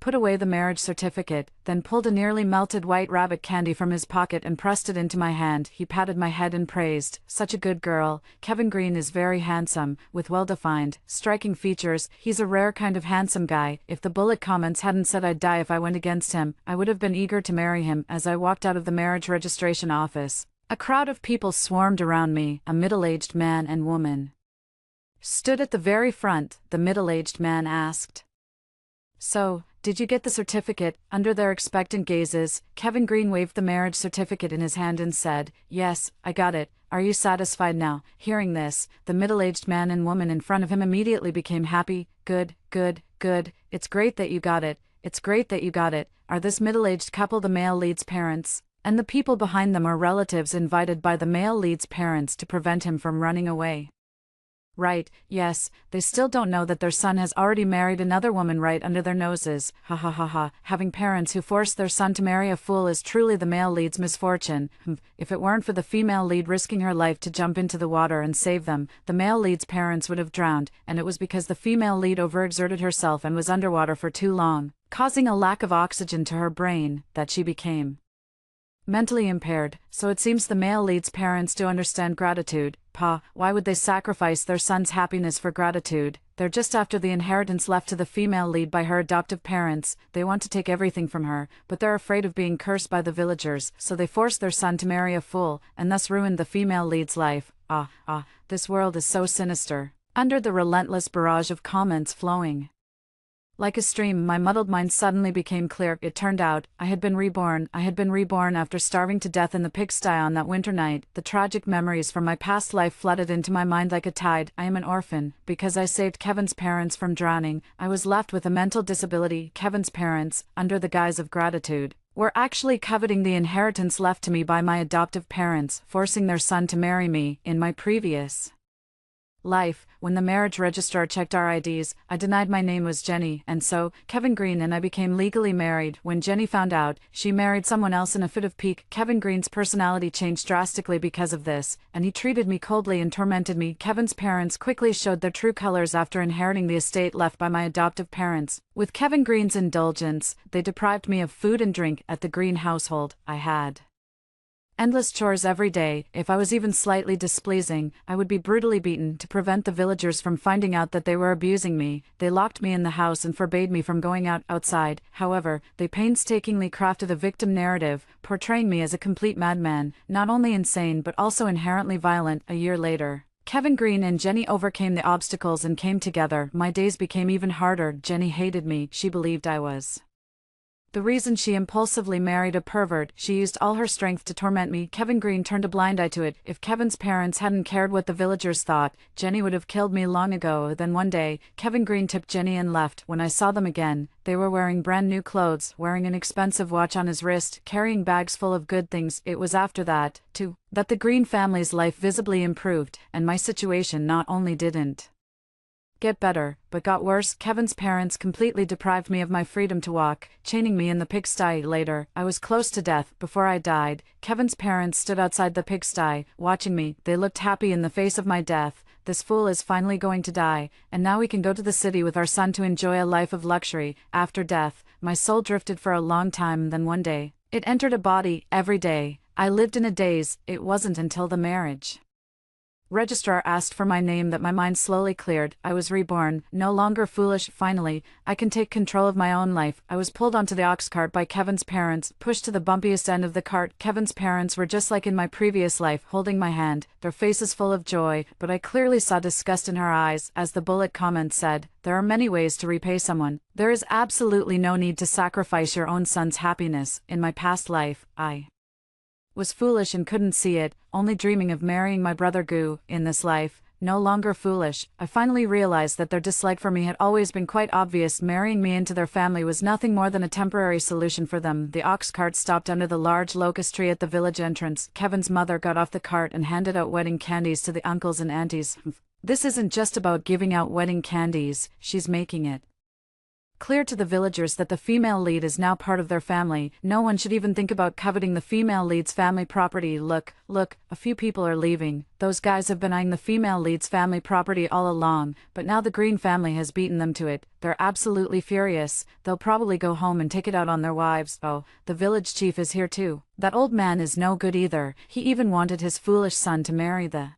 put away the marriage certificate, then pulled a nearly melted white rabbit candy from his pocket and pressed it into my hand. He patted my head and praised, "Such a good girl." Kevin Green is very handsome, with well-defined, striking features. He's a rare kind of handsome guy. If the bullet comments hadn't said I'd die if I went against him, I would have been eager to marry him. As I walked out of the marriage registration office, a crowd of people swarmed around me. A middle-aged man and woman stood at the very front. The middle-aged man asked, "So, did you get the certificate?" Under their expectant gazes, Kevin Green waved the marriage certificate in his hand and said, "Yes, I got it. Are you satisfied now?" Hearing this, the middle-aged man and woman in front of him immediately became happy. "Good, good, good. It's great that you got it. It's great that you got it." Are this middle-aged couple the male lead's parents? And the people behind them are relatives invited by the male lead's parents to prevent him from running away. Right, yes, they still don't know that their son has already married another woman right under their noses. Ha ha ha ha. Having parents who force their son to marry a fool is truly the male lead's misfortune. If it weren't for the female lead risking her life to jump into the water and save them, the male lead's parents would have drowned, and it was because the female lead overexerted herself and was underwater for too long, causing a lack of oxygen to her brain, that she became mentally impaired. So it seems the male lead's parents do understand gratitude. Pa, why would they sacrifice their son's happiness for gratitude? They're just after the inheritance left to the female lead by her adoptive parents. They want to take everything from her, but they're afraid of being cursed by the villagers, so they force their son to marry a fool, and thus ruin the female lead's life. This world is so sinister. Under the relentless barrage of comments flowing like a stream, my muddled mind suddenly became clear. It turned out, I had been reborn. I had been reborn after starving to death in the pigsty on that winter night. The tragic memories from my past life flooded into my mind like a tide. I am an orphan. Because I saved Kevin's parents from drowning, I was left with a mental disability. Kevin's parents, under the guise of gratitude, were actually coveting the inheritance left to me by my adoptive parents, forcing their son to marry me. In my previous life, when the marriage registrar checked our IDs, I denied my name was Jenny, and so, Kevin Green and I became legally married. When Jenny found out, she married someone else in a fit of pique. Kevin Green's personality changed drastically because of this, and he treated me coldly and tormented me. Kevin's parents quickly showed their true colors after inheriting the estate left by my adoptive parents. With Kevin Green's indulgence, they deprived me of food and drink. At the Green household, I had endless chores every day. If I was even slightly displeasing, I would be brutally beaten. To prevent the villagers from finding out that they were abusing me, they locked me in the house and forbade me from going outside. However, they painstakingly crafted a victim narrative, portraying me as a complete madman, not only insane but also inherently violent. A year later, Kevin Green and Jenny overcame the obstacles and came together. My days became even harder. Jenny hated me. She believed I was the reason she impulsively married a pervert. She used all her strength to torment me. Kevin Green turned a blind eye to it. If Kevin's parents hadn't cared what the villagers thought, Jenny would have killed me long ago. Then one day, Kevin Green tipped Jenny and left. When I saw them again, they were wearing brand new clothes, wearing an expensive watch on his wrist, carrying bags full of good things. It was after that, too, that the Green family's life visibly improved, and my situation not only didn't get better, but got worse. Kevin's parents completely deprived me of my freedom to walk, chaining me in the pigsty. Later, I was close to death. Before I died, Kevin's parents stood outside the pigsty, watching me. They looked happy in the face of my death. This fool is finally going to die, and now we can go to the city with our son to enjoy a life of luxury. After death, my soul drifted for a long time, then one day, it entered a body. Every day, I lived in a daze. It wasn't until the marriage registrar asked for my name that my mind slowly cleared. I was reborn, no longer foolish. Finally, I can take control of my own life. I was pulled onto the ox cart by Kevin's parents, pushed to the bumpiest end of the cart. Kevin's parents were just like in my previous life, holding my hand, their faces full of joy, but I clearly saw disgust in her eyes. As the bullet comment said, there are many ways to repay someone. There is absolutely no need to sacrifice your own son's happiness. In my past life, I was foolish and couldn't see it, only dreaming of marrying my brother Goo. In this life, no longer foolish, I finally realized that their dislike for me had always been quite obvious. Marrying me into their family was nothing more than a temporary solution for them. The ox cart stopped under the large locust tree at the village entrance. Kevin's mother got off the cart and handed out wedding candies to the uncles and aunties. This isn't just about giving out wedding candies, she's making it clear to the villagers that the female lead is now part of their family. No one should even think about coveting the female lead's family property. Look, a few people are leaving. Those guys have been eyeing the female lead's family property all along, but now the Green family has beaten them to it. They're absolutely furious. They'll probably go home and take it out on their wives. Oh, the village chief is here too. That old man is no good either. He even wanted his foolish son to marry the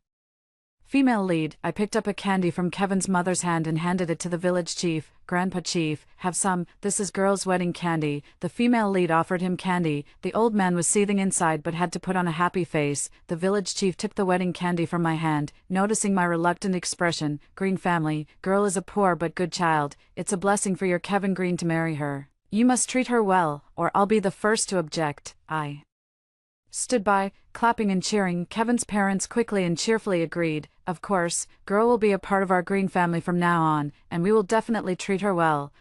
female lead. I picked up a candy from Kevin's mother's hand and handed it to the village chief. Grandpa Chief, have some. This is girl's wedding candy. The female lead offered him candy. The old man was seething inside but had to put on a happy face. The village chief took the wedding candy from my hand, noticing my reluctant expression. Green family, girl is a poor but good child. It's a blessing for your Kevin Green to marry her. You must treat her well, or I'll be the first to object. I stood by, clapping and cheering. Kevin's parents quickly and cheerfully agreed. Of course, girl will be a part of our Green family from now on, and we will definitely treat her well.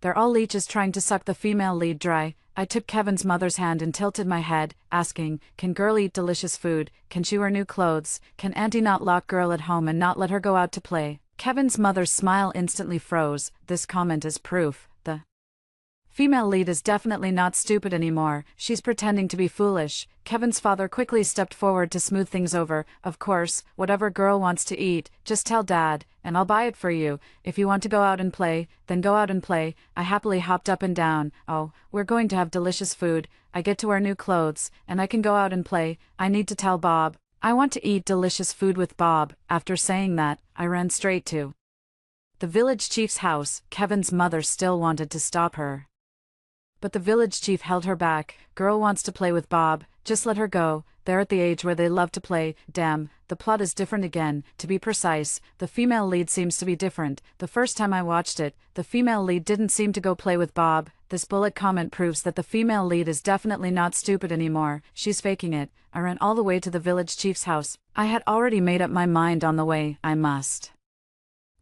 They're all leeches trying to suck the female lead dry. I took Kevin's mother's hand and tilted my head, asking, "Can girl eat delicious food? Can she wear new clothes? Can auntie not lock girl at home and not let her go out to play?" Kevin's mother's smile instantly froze. This comment is proof. The female lead is definitely not stupid anymore. She's pretending to be foolish. Kevin's father quickly stepped forward to smooth things over. "Of course, whatever girl wants to eat, just tell Dad, and I'll buy it for you. If you want to go out and play, then go out and play." I happily hopped up and down. "Oh, we're going to have delicious food. I get to wear new clothes, and I can go out and play. I need to tell Bob. I want to eat delicious food with Bob." After saying that, I ran straight to the village chief's house. Kevin's mother still wanted to stop her, but the village chief held her back. "Girl wants to play with Bob, just let her go. They're at the age where they love to play." Damn, the plot is different again. To be precise, the female lead seems to be different. The first time I watched it, the female lead didn't seem to go play with Bob. This bullet comment proves that the female lead is definitely not stupid anymore. She's faking it. I ran all the way to the village chief's house. I had already made up my mind on the way. I must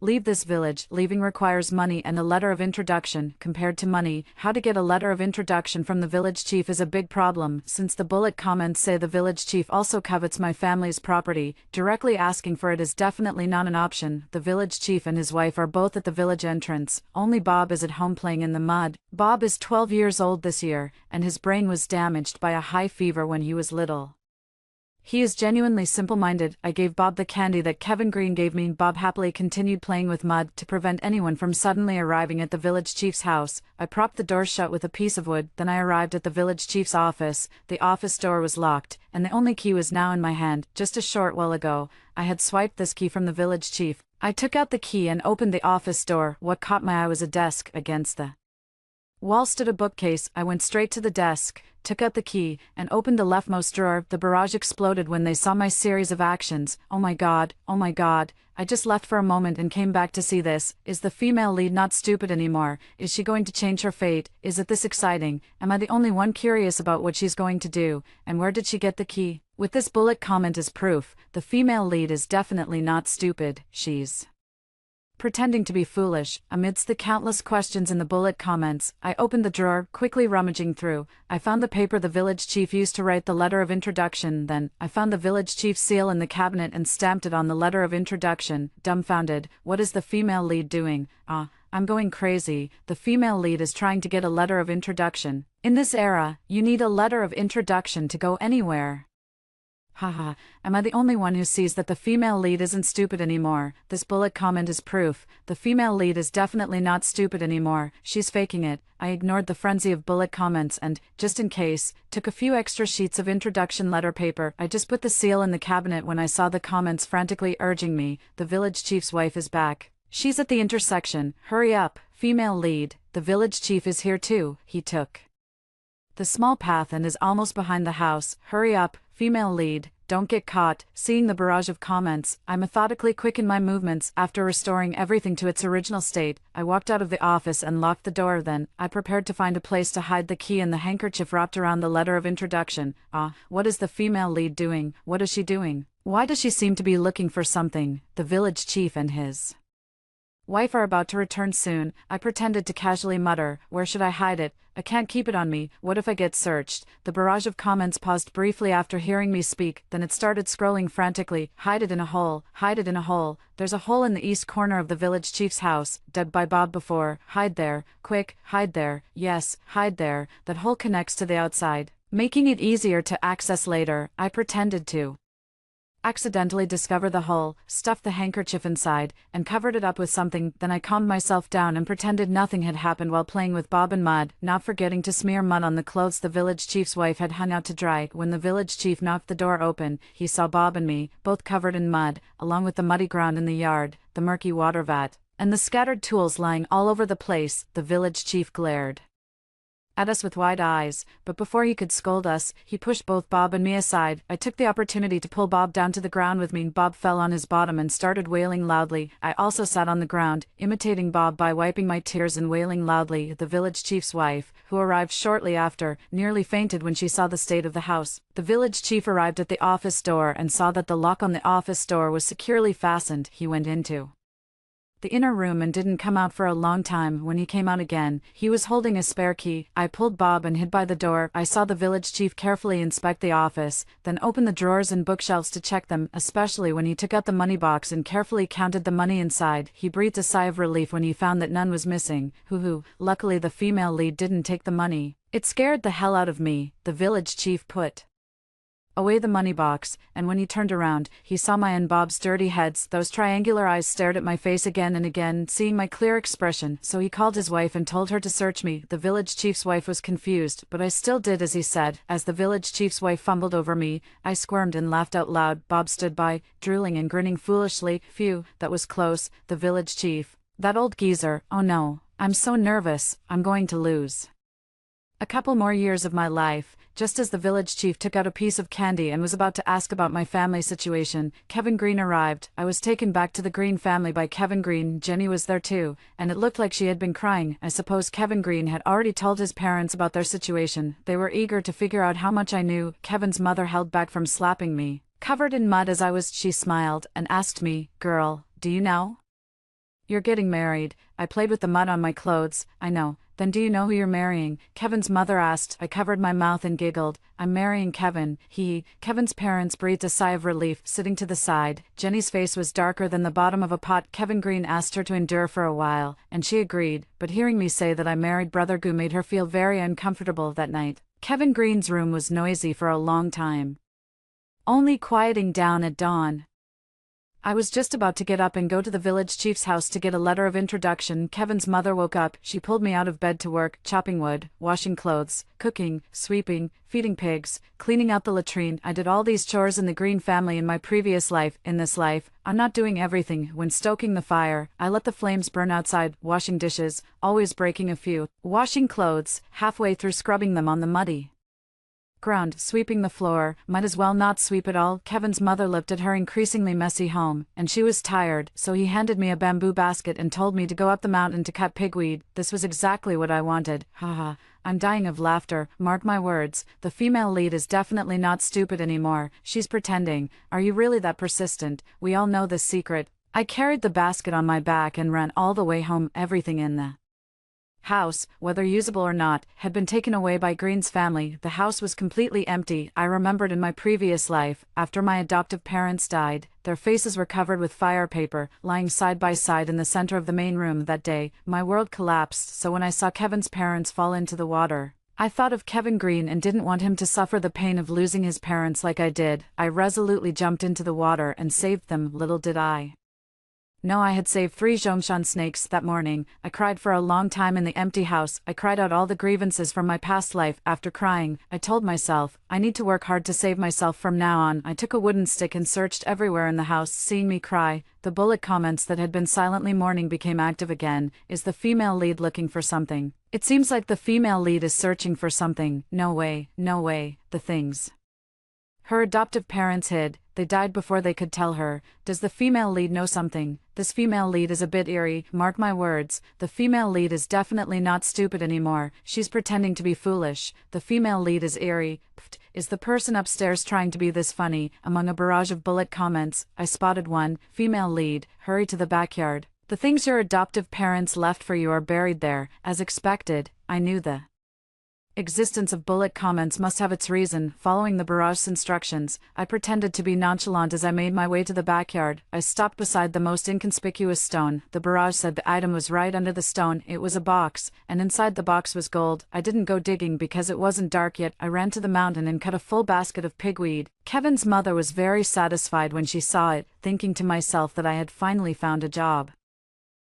leave this village. Leaving requires money and a letter of introduction. Compared to money, how to get a letter of introduction from the village chief is a big problem. Since the bullet comments say the village chief also covets my family's property, directly asking for it is definitely not an option. The village chief and his wife are both at the village entrance. Only Bob is at home playing in the mud. Bob is 12 years old this year, and his brain was damaged by a high fever when he was little. He is genuinely simple-minded. I gave Bob the candy that Kevin Green gave me. Bob happily continued playing with mud. To prevent anyone from suddenly arriving at the village chief's house, I propped the door shut with a piece of wood. Then I arrived at the village chief's office. The office door was locked, and the only key was now in my hand. Just a short while ago, I had swiped this key from the village chief. I took out the key and opened the office door. What caught my eye was a desk. Against the wall stood a bookcase. I went straight to the desk, took out the key, and opened the leftmost drawer. The barrage exploded when they saw my series of actions. Oh my god, oh my god. I just left for a moment and came back to see this. Is the female lead not stupid anymore? Is she going to change her fate? Is it this exciting? Am I the only one curious about what she's going to do? And where did she get the key? With this bullet comment as proof, the female lead is definitely not stupid. She's pretending to be foolish. Amidst the countless questions in the bullet comments, I opened the drawer, quickly rummaging through. I found the paper the village chief used to write the letter of introduction. Then, I found the village chief's seal in the cabinet and stamped it on the letter of introduction. Dumbfounded, what is the female lead doing? I'm going crazy. The female lead is trying to get a letter of introduction. In this era, you need a letter of introduction to go anywhere. Haha, am I the only one who sees that the female lead isn't stupid anymore? This bullet comment is proof. The female lead is definitely not stupid anymore. She's faking it. I ignored the frenzy of bullet comments and, just in case, took a few extra sheets of introduction letter paper. I just put the seal in the cabinet when I saw the comments frantically urging me. The village chief's wife is back. She's at the intersection. Hurry up, female lead. The village chief is here too. He took the small path and is almost behind the house. Hurry up, female lead, don't get caught. Seeing the barrage of comments, I methodically quickened my movements. After restoring everything to its original state, I walked out of the office and locked the door. Then, I prepared to find a place to hide the key and the handkerchief wrapped around the letter of introduction. What is the female lead doing? What is she doing? Why does she seem to be looking for something? The village chief and his wife are about to return soon. I pretended to casually mutter, where should I hide it? I can't keep it on me. What if I get searched? The barrage of comments paused briefly after hearing me speak, then it started scrolling frantically. Hide it in a hole. Hide it in a hole. There's a hole in the east corner of the village chief's house, dug by Bob before. Hide there. Quick, hide there. Yes, hide there. That hole connects to the outside, making it easier to access later. I pretended to accidentally discover the hole, stuffed the handkerchief inside, and covered it up with something. Then I calmed myself down and pretended nothing had happened while playing with Bob and mud, not forgetting to smear mud on the clothes the village chief's wife had hung out to dry. When the village chief knocked the door open, he saw Bob and me, both covered in mud, along with the muddy ground in the yard, the murky water vat, and the scattered tools lying all over the place. The village chief glared at us with wide eyes, but before he could scold us, he pushed both Bob and me aside. I took the opportunity to pull Bob down to the ground with me. Bob fell on his bottom and started wailing loudly. I also sat on the ground, imitating Bob by wiping my tears and wailing loudly. The village chief's wife, who arrived shortly after, nearly fainted when she saw the state of the house. The village chief arrived at the office door and saw that the lock on the office door was securely fastened. He went into the inner room and didn't come out for a long time. When he came out again, he was holding a spare key. I pulled Bob and hid by the door. I saw the village chief carefully inspect the office, then open the drawers and bookshelves to check them, especially when he took out the money box and carefully counted the money inside. He breathed a sigh of relief when he found that none was missing. Hoo-hoo, luckily the female lead didn't take the money. It scared the hell out of me. The village chief put away the money box, and when he turned around, he saw my and Bob's dirty heads. Those triangular eyes stared at my face again and again, seeing my clear expression, so he called his wife and told her to search me. The village chief's wife was confused, but I still did as he said. As the village chief's wife fumbled over me, I squirmed and laughed out loud. Bob stood by, drooling and grinning foolishly. Phew, that was close. The village chief. That old geezer. Oh no, I'm so nervous, I'm going to lose a couple more years of my life. Just as the village chief took out a piece of candy and was about to ask about my family situation, Kevin Green arrived. I was taken back to the Green family by Kevin Green. Jenny was there too, and it looked like she had been crying. I suppose Kevin Green had already told his parents about their situation. They were eager to figure out how much I knew. Kevin's mother held back from slapping me. Covered in mud as I was, she smiled and asked me, "Girl, do you know you're getting married?" I played with the mud on my clothes. "I know." "Then do you know who you're marrying?" Kevin's mother asked. I covered my mouth and giggled. "I'm marrying Kevin." Kevin's parents breathed a sigh of relief, sitting to the side. Jenny's face was darker than the bottom of a pot. Kevin Green asked her to endure for a while, and she agreed, but hearing me say that I married Brother Goo made her feel very uncomfortable that night. Kevin Green's room was noisy for a long time, only quieting down at dawn. I was just about to get up and go to the village chief's house to get a letter of introduction. Kevin's mother woke up. She pulled me out of bed to work, chopping wood, washing clothes, cooking, sweeping, feeding pigs, cleaning out the latrine. I did all these chores in the Green family in my previous life. In this life, I'm not doing everything. When stoking the fire, I let the flames burn outside, washing dishes, always breaking a few, washing clothes, halfway through scrubbing them on the muddy ground, sweeping the floor. Might as well not sweep at all. Kevin's mother looked at her increasingly messy home, and she was tired, so he handed me a bamboo basket and told me to go up the mountain to cut pigweed. This was exactly what I wanted. Haha, I'm dying of laughter. Mark my words, the female lead is definitely not stupid anymore. She's pretending. Are you really that persistent? We all know this secret. I carried the basket on my back and ran all the way home. Everything in the house, whether usable or not, had been taken away by Green's family. The house was completely empty. I remembered in my previous life, after my adoptive parents died, their faces were covered with fire paper, lying side by side in the center of the main room. That day, my world collapsed, so when I saw Kevin's parents fall into the water, I thought of Kevin Green and didn't want him to suffer the pain of losing his parents like I did. I resolutely jumped into the water and saved them. Little did I know I had saved 3 Zhongshan snakes that morning. I cried for a long time in the empty house. I cried out all the grievances from my past life. After crying, I told myself, I need to work hard to save myself from now on. I took a wooden stick and searched everywhere in the house. Seeing me cry, the bullet comments that had been silently mourning became active again. Is the female lead looking for something? It seems like the female lead is searching for something. No way, no way. The things her adoptive parents hid, they died before they could tell her. Does the female lead know something? This female lead is a bit eerie. Mark my words, the female lead is definitely not stupid anymore. She's pretending to be foolish. The female lead is eerie. Pfft, is the person upstairs trying to be this funny? Among a barrage of bullet comments, I spotted one. Female lead, hurry to the backyard. The things your adoptive parents left for you are buried there. As expected, I knew the existence of bullet comments must have its reason. Following the barrage's instructions, I pretended to be nonchalant as I made my way to the backyard. I stopped beside the most inconspicuous stone. The barrage said the item was right under the stone. It was a box, and inside the box was gold. I didn't go digging because it wasn't dark yet. I ran to the mountain and cut a full basket of pigweed. Kevin's mother was very satisfied when she saw it, thinking to myself that I had finally found a job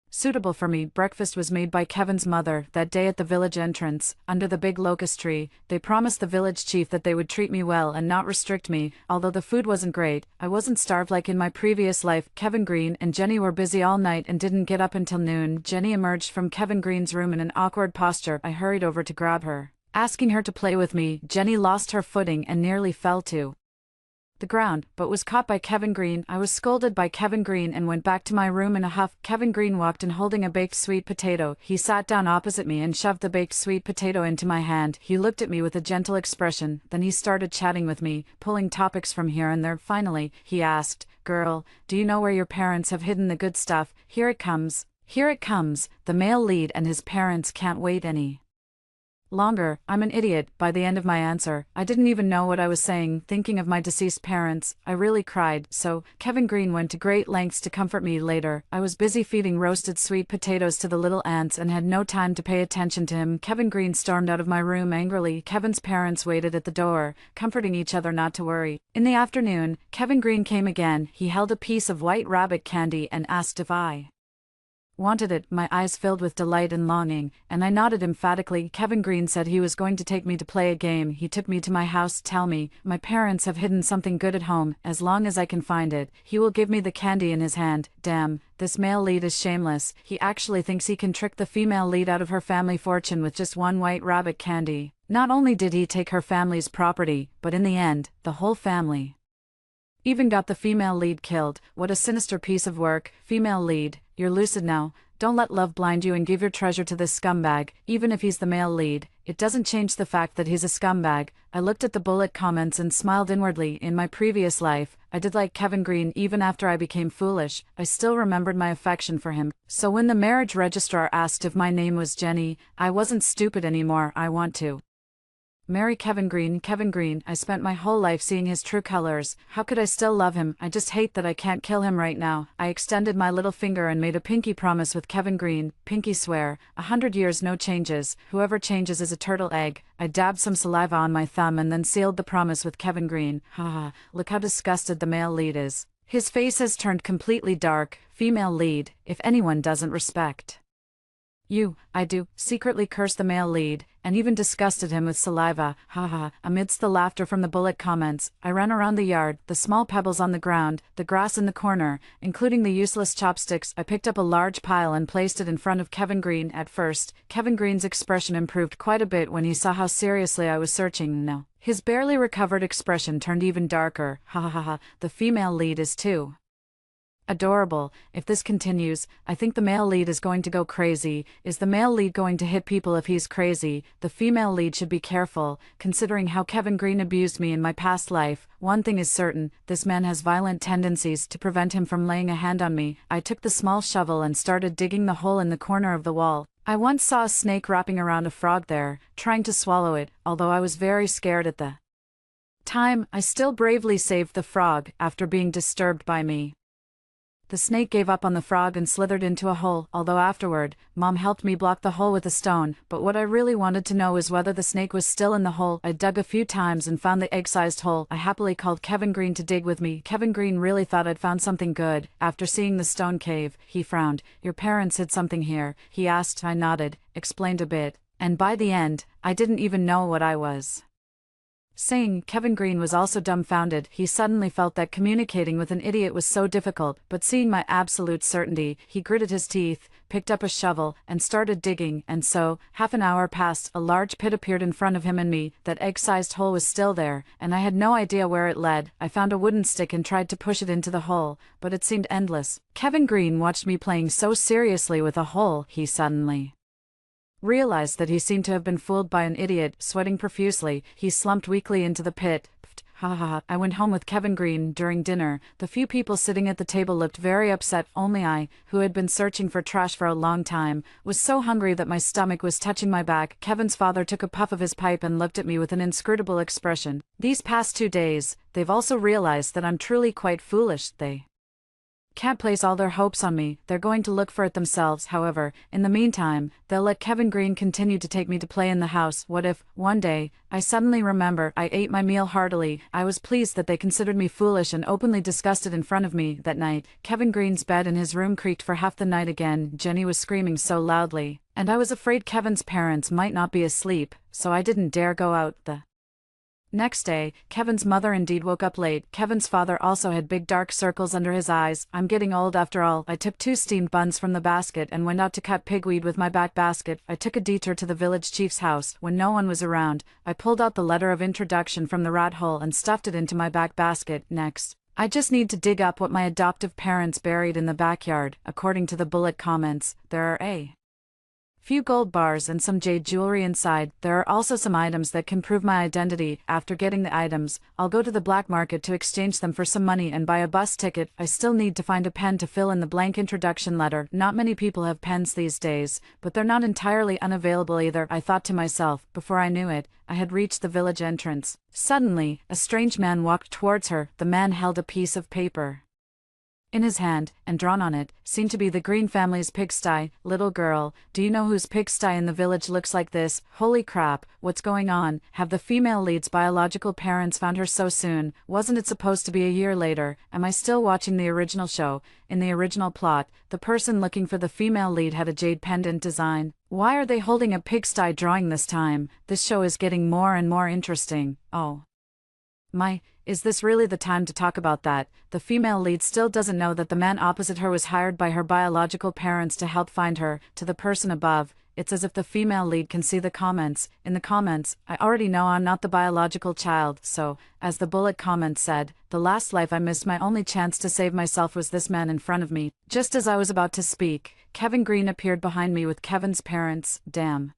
suitable for me. Breakfast was made by Kevin's mother that day at the village entrance, under the big locust tree. They promised the village chief that they would treat me well and not restrict me. Although the food wasn't great, I wasn't starved like in my previous life. Kevin Green and Jenny were busy all night and didn't get up until noon. Jenny emerged from Kevin Green's room in an awkward posture. I hurried over to grab her, asking her to play with me. Jenny lost her footing and nearly fell to the ground, but was caught by Kevin Green. I was scolded by Kevin Green and went back to my room in a huff. Kevin Green walked in holding a baked sweet potato. He sat down opposite me and shoved the baked sweet potato into my hand. He looked at me with a gentle expression, then he started chatting with me, pulling topics from here and there. Finally, he asked, "Girl, do you know where your parents have hidden the good stuff? Here it comes. Here it comes." The male lead and his parents can't wait any longer. I'm an idiot. By the end of my answer, I didn't even know what I was saying. Thinking of my deceased parents, I really cried. So, Kevin Green went to great lengths to comfort me later. I was busy feeding roasted sweet potatoes to the little ants and had no time to pay attention to him. Kevin Green stormed out of my room angrily. Kevin's parents waited at the door, comforting each other not to worry. In the afternoon, Kevin Green came again. He held a piece of white rabbit candy and asked if I wanted it. My eyes filled with delight and longing, and I nodded emphatically. Kevin Green said he was going to take me to play a game. He took me to my house. "Tell me, my parents have hidden something good at home. As long as I can find it, he will give me the candy in his hand." Damn, this male lead is shameless. He actually thinks he can trick the female lead out of her family fortune with just one white rabbit candy. Not only did he take her family's property, but in the end, the whole family even got the female lead killed. What a sinister piece of work. Female lead, you're lucid now. Don't let love blind you and give your treasure to this scumbag. Even if he's the male lead, it doesn't change the fact that he's a scumbag. I looked at the bullet comments and smiled inwardly. In my previous life, I did like Kevin Green. Even after I became foolish, I still remembered my affection for him. So when the marriage registrar asked if my name was Jenny, I wasn't stupid anymore. I want to marry Kevin Green. Kevin Green, I spent my whole life seeing his true colors. How could I still love him? I just hate that I can't kill him right now. I extended my little finger and made a pinky promise with Kevin Green. Pinky swear, 100 years no changes. Whoever changes is a turtle egg. I dabbed some saliva on my thumb and then sealed the promise with Kevin Green. Haha, look how disgusted the male lead is. His face has turned completely dark. Female lead, if anyone doesn't respect you, I do, secretly cursed the male lead, and even disgusted him with saliva. Haha. Amidst the laughter from the bullet comments, I ran around the yard, the small pebbles on the ground, the grass in the corner, including the useless chopsticks. I picked up a large pile and placed it in front of Kevin Green. At first, Kevin Green's expression improved quite a bit when he saw how seriously I was searching. Now, his barely recovered expression turned even darker. Ha. The female lead is too adorable. If this continues, I think the male lead is going to go crazy. Is the male lead going to hit people if he's crazy? The female lead should be careful, considering how Kevin Green abused me in my past life. One thing is certain, this man has violent tendencies. To prevent him from laying a hand on me, I took the small shovel and started digging the hole in the corner of the wall. I once saw a snake wrapping around a frog there, trying to swallow it. Although I was very scared at the time, I still bravely saved the frog after being disturbed by me. The snake gave up on the frog and slithered into a hole, although afterward, Mom helped me block the hole with a stone. But what I really wanted to know is whether the snake was still in the hole. I dug a few times and found the egg-sized hole. I happily called Kevin Green to dig with me. Kevin Green really thought I'd found something good. After seeing the stone cave, he frowned. "Your parents hid something here," he asked. I nodded, explained a bit, and by the end, I didn't even know what I was saying. Kevin Green was also dumbfounded. He suddenly felt that communicating with an idiot was so difficult, but seeing my absolute certainty, he gritted his teeth, picked up a shovel, and started digging. And so, half an hour passed, a large pit appeared in front of him and me. That egg-sized hole was still there, and I had no idea where it led. I found a wooden stick and tried to push it into the hole, but it seemed endless. Kevin Green watched me playing so seriously with a hole, he suddenly realized that he seemed to have been fooled by an idiot. Sweating profusely, he slumped weakly into the pit. Ha. I went home with Kevin Green. During dinner, the few people sitting at the table looked very upset. Only I, who had been searching for trash for a long time, was so hungry that my stomach was touching my back. Kevin's father took a puff of his pipe and looked at me with an inscrutable expression. These past 2 days, they've also realized that I'm truly quite foolish. They can't place all their hopes on me. They're going to look for it themselves. However, in the meantime, they'll let Kevin Green continue to take me to play in the house. What if, one day, I suddenly remember? I ate my meal heartily. I was pleased that they considered me foolish and openly discussed it in front of me. That night, Kevin Green's bed in his room creaked for half the night again. Jenny was screaming so loudly, and I was afraid Kevin's parents might not be asleep, so I didn't dare go out the Next day, Kevin's mother indeed woke up late. Kevin's father also had big dark circles under his eyes. I'm getting old after all. I took 2 steamed buns from the basket and went out to cut pigweed with my back basket. I took a detour to the village chief's house. When no one was around, I pulled out the letter of introduction from the rat hole and stuffed it into my back basket. Next, I just need to dig up what my adoptive parents buried in the backyard. According to the bullet comments, there are a few gold bars and some jade jewelry inside. There are also some items that can prove my identity. After getting the items, I'll go to the black market to exchange them for some money and buy a bus ticket. I still need to find a pen to fill in the blank introduction letter. Not many people have pens these days, but they're not entirely unavailable either, I thought to myself. Before I knew it, I had reached the village entrance. Suddenly, a strange man walked towards her. The man held a piece of paper in his hand, and drawn on it, seemed to be the Green family's pigsty. Little girl, do you know whose pigsty in the village looks like this? Holy crap, what's going on? Have the female lead's biological parents found her so soon? Wasn't it supposed to be a year later? Am I still watching the original show? In the original plot, the person looking for the female lead had a jade pendant design. Why are they holding a pigsty drawing this time? This show is getting more and more interesting. Oh my, is this really the time to talk about that? The female lead still doesn't know that the man opposite her was hired by her biological parents to help find her. To the person above, it's as if the female lead can see the comments. In the comments, I already know I'm not the biological child, so, as the bullet comment said, the last life I missed, my only chance to save myself was this man in front of me. Just as I was about to speak, Kevin Green appeared behind me with Kevin's parents. Damn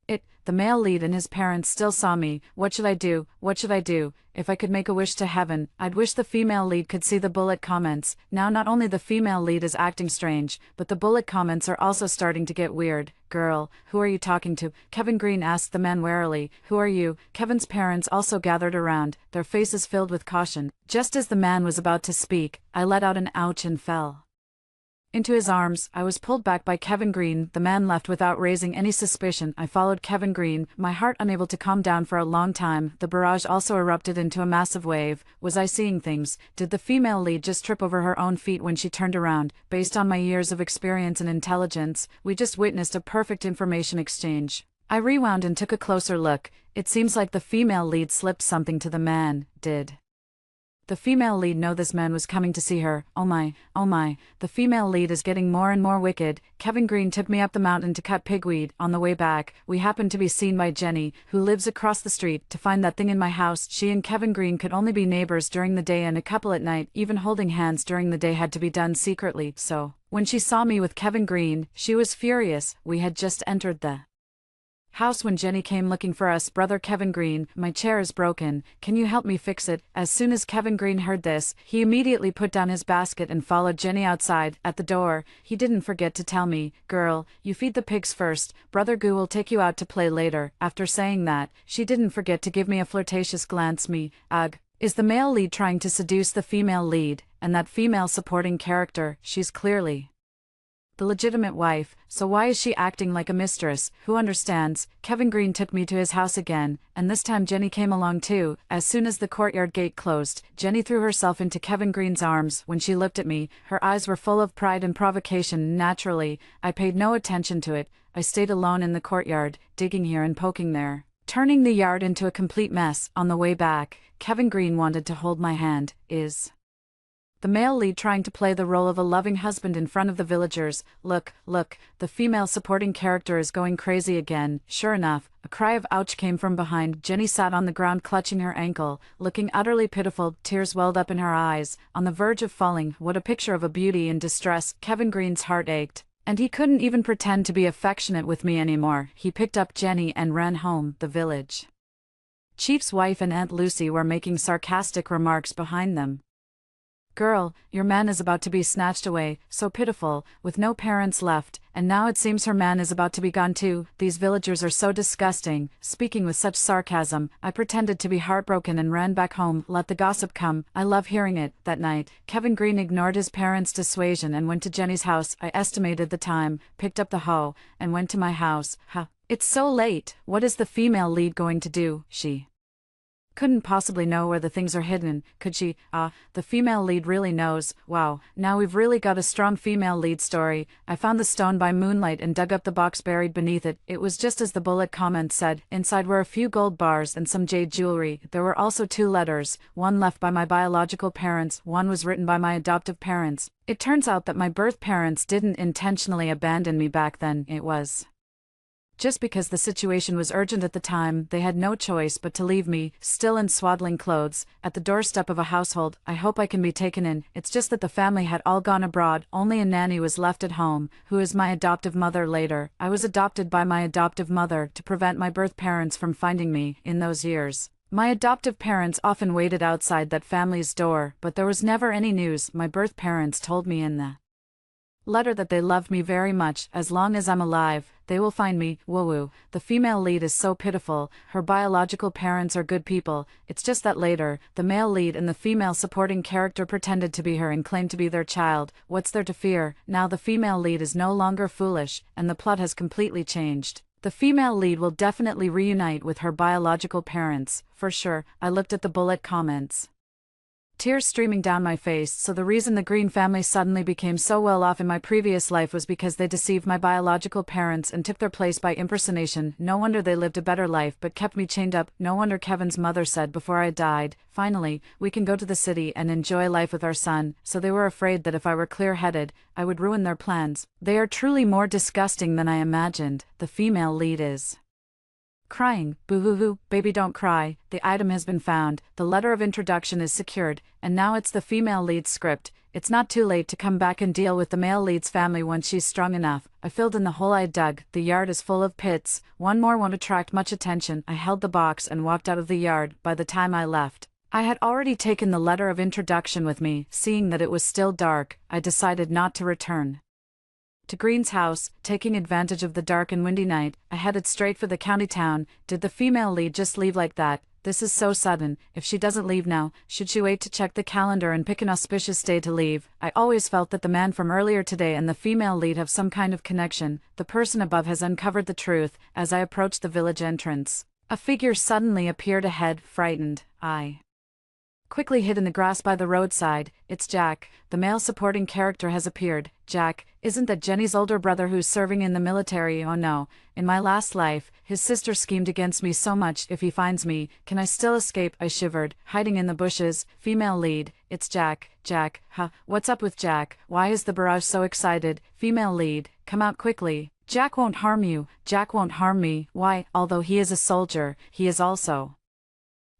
it, the male lead and his parents still saw me. What should I do? What should I do? If I could make a wish to heaven, I'd wish the female lead could see the bullet comments. Now not only the female lead is acting strange, but the bullet comments are also starting to get weird. Girl, who are you talking to? Kevin Green asked the man warily. Who are you? Kevin's parents also gathered around, their faces filled with caution. Just as the man was about to speak, I let out an ouch and fell into his arms. I was pulled back by Kevin Green. The man left without raising any suspicion. I followed Kevin Green, my heart unable to calm down for a long time. The barrage also erupted into a massive wave. Was I seeing things? Did the female lead just trip over her own feet when she turned around? Based on my years of experience and intelligence, we just witnessed a perfect information exchange. I rewound and took a closer look. It seems like the female lead slipped something to the man. Did the female lead know this man was coming to see her? Oh my, the female lead is getting more and more wicked. Kevin Green took me up the mountain to cut pigweed. On the way back, we happened to be seen by Jenny, who lives across the street, to find that thing in my house. She and Kevin Green could only be neighbors during the day and a couple at night. Even holding hands during the day had to be done secretly. So, when she saw me with Kevin Green, she was furious. We had just entered the house when Jenny came looking for us. Brother Kevin Green, my chair is broken. Can you help me fix it? As soon as Kevin Green heard this, he immediately put down his basket and followed Jenny outside. At the door, he didn't forget to tell me, girl, you feed the pigs first. Brother Goo will take you out to play later. After saying that, she didn't forget to give me a flirtatious glance. Ugh. Is the male lead trying to seduce the female lead? And that female supporting character, she's clearly the legitimate wife, so why is she acting like a mistress? Who understands? Kevin Green took me to his house again, and this time Jenny came along too. As soon as the courtyard gate closed, Jenny threw herself into Kevin Green's arms. When she looked at me, her eyes were full of pride and provocation. Naturally, I paid no attention to it. I stayed alone in the courtyard, digging here and poking there, turning the yard into a complete mess. On the way back, Kevin Green wanted to hold my hand. Is the male lead trying to play the role of a loving husband in front of the villagers? Look, the female supporting character is going crazy again. Sure enough, a cry of ouch came from behind. Jenny sat on the ground clutching her ankle, looking utterly pitiful. Tears welled up in her eyes, on the verge of falling. What a picture of a beauty in distress. Kevin Green's heart ached, and he couldn't even pretend to be affectionate with me anymore. He picked up Jenny and ran home. The village chief's wife and Aunt Lucy were making sarcastic remarks behind them. Girl, your man is about to be snatched away, so pitiful, with no parents left, and now it seems her man is about to be gone too. These villagers are so disgusting. Speaking with such sarcasm, I pretended to be heartbroken and ran back home. Let the gossip come. I love hearing it. That night, Kevin Green ignored his parents' dissuasion and went to Jenny's house. I estimated the time, picked up the hoe, and went to my house. It's so late. What is the female lead going to do? She Couldn't possibly know where the things are hidden, could she? The female lead really knows. Wow, now we've really got a strong female lead story. I found the stone by moonlight and dug up the box buried beneath it. It was just as the bullet comment said. Inside were a few gold bars and some jade jewelry. There were also 2 letters, one left by my biological parents, one was written by my adoptive parents. It turns out that my birth parents didn't intentionally abandon me back then, it was just because the situation was urgent at the time. They had no choice but to leave me, still in swaddling clothes, at the doorstep of a household. I hope I can be taken in. It's just that the family had all gone abroad, only a nanny was left at home, who is my adoptive mother later. I was adopted by my adoptive mother to prevent my birth parents from finding me, in those years. My adoptive parents often waited outside that family's door, but there was never any news. My birth parents told me in the letter that they loved me very much. As long as I'm alive, they will find me. Woo-woo. The female lead is so pitiful. Her biological parents are good people. It's just that later, the male lead and the female supporting character pretended to be her and claimed to be their child. What's there to fear? Now the female lead is no longer foolish, and the plot has completely changed. The female lead will definitely reunite with her biological parents, for sure. I looked at the bullet comments, tears streaming down my face. So the reason the Green family suddenly became so well off in my previous life was because they deceived my biological parents and took their place by impersonation. No wonder they lived a better life but kept me chained up. No wonder Kevin's mother said before I died, "Finally, we can go to the city and enjoy life with our son." So they were afraid that if I were clear-headed, I would ruin their plans. They are truly more disgusting than I imagined. The female lead is crying. Boo-hoo-hoo, baby, don't cry. The item has been found, the letter of introduction is secured, and now it's the female lead's script. It's not too late to come back and deal with the male lead's family once she's strong enough. I filled in the hole I dug. The yard is full of pits. One more won't attract much attention. I held the box and walked out of the yard. By the time I left, I had already taken the letter of introduction with me. Seeing that it was still dark, I decided not to return to Green's house. Taking advantage of the dark and windy night, I headed straight for the county town. Did the female lead just leave like that? This is so sudden. If she doesn't leave now, should she wait to check the calendar and pick an auspicious day to leave? I always felt that the man from earlier today and the female lead have some kind of connection. The person above has uncovered the truth. As I approached the village entrance, a figure suddenly appeared ahead. Frightened, I quickly hid in the grass by the roadside. It's Jack. The male supporting character has appeared. Jack, isn't that Jenny's older brother who's serving in the military? Oh no. In my last life, his sister schemed against me so much. If he finds me, can I still escape? I shivered, hiding in the bushes. Female lead, it's Jack. Jack, what's up with Jack? Why is the barrage so excited? Female lead, come out quickly. Jack won't harm you. Jack won't harm me. Why? Although he is a soldier, he is also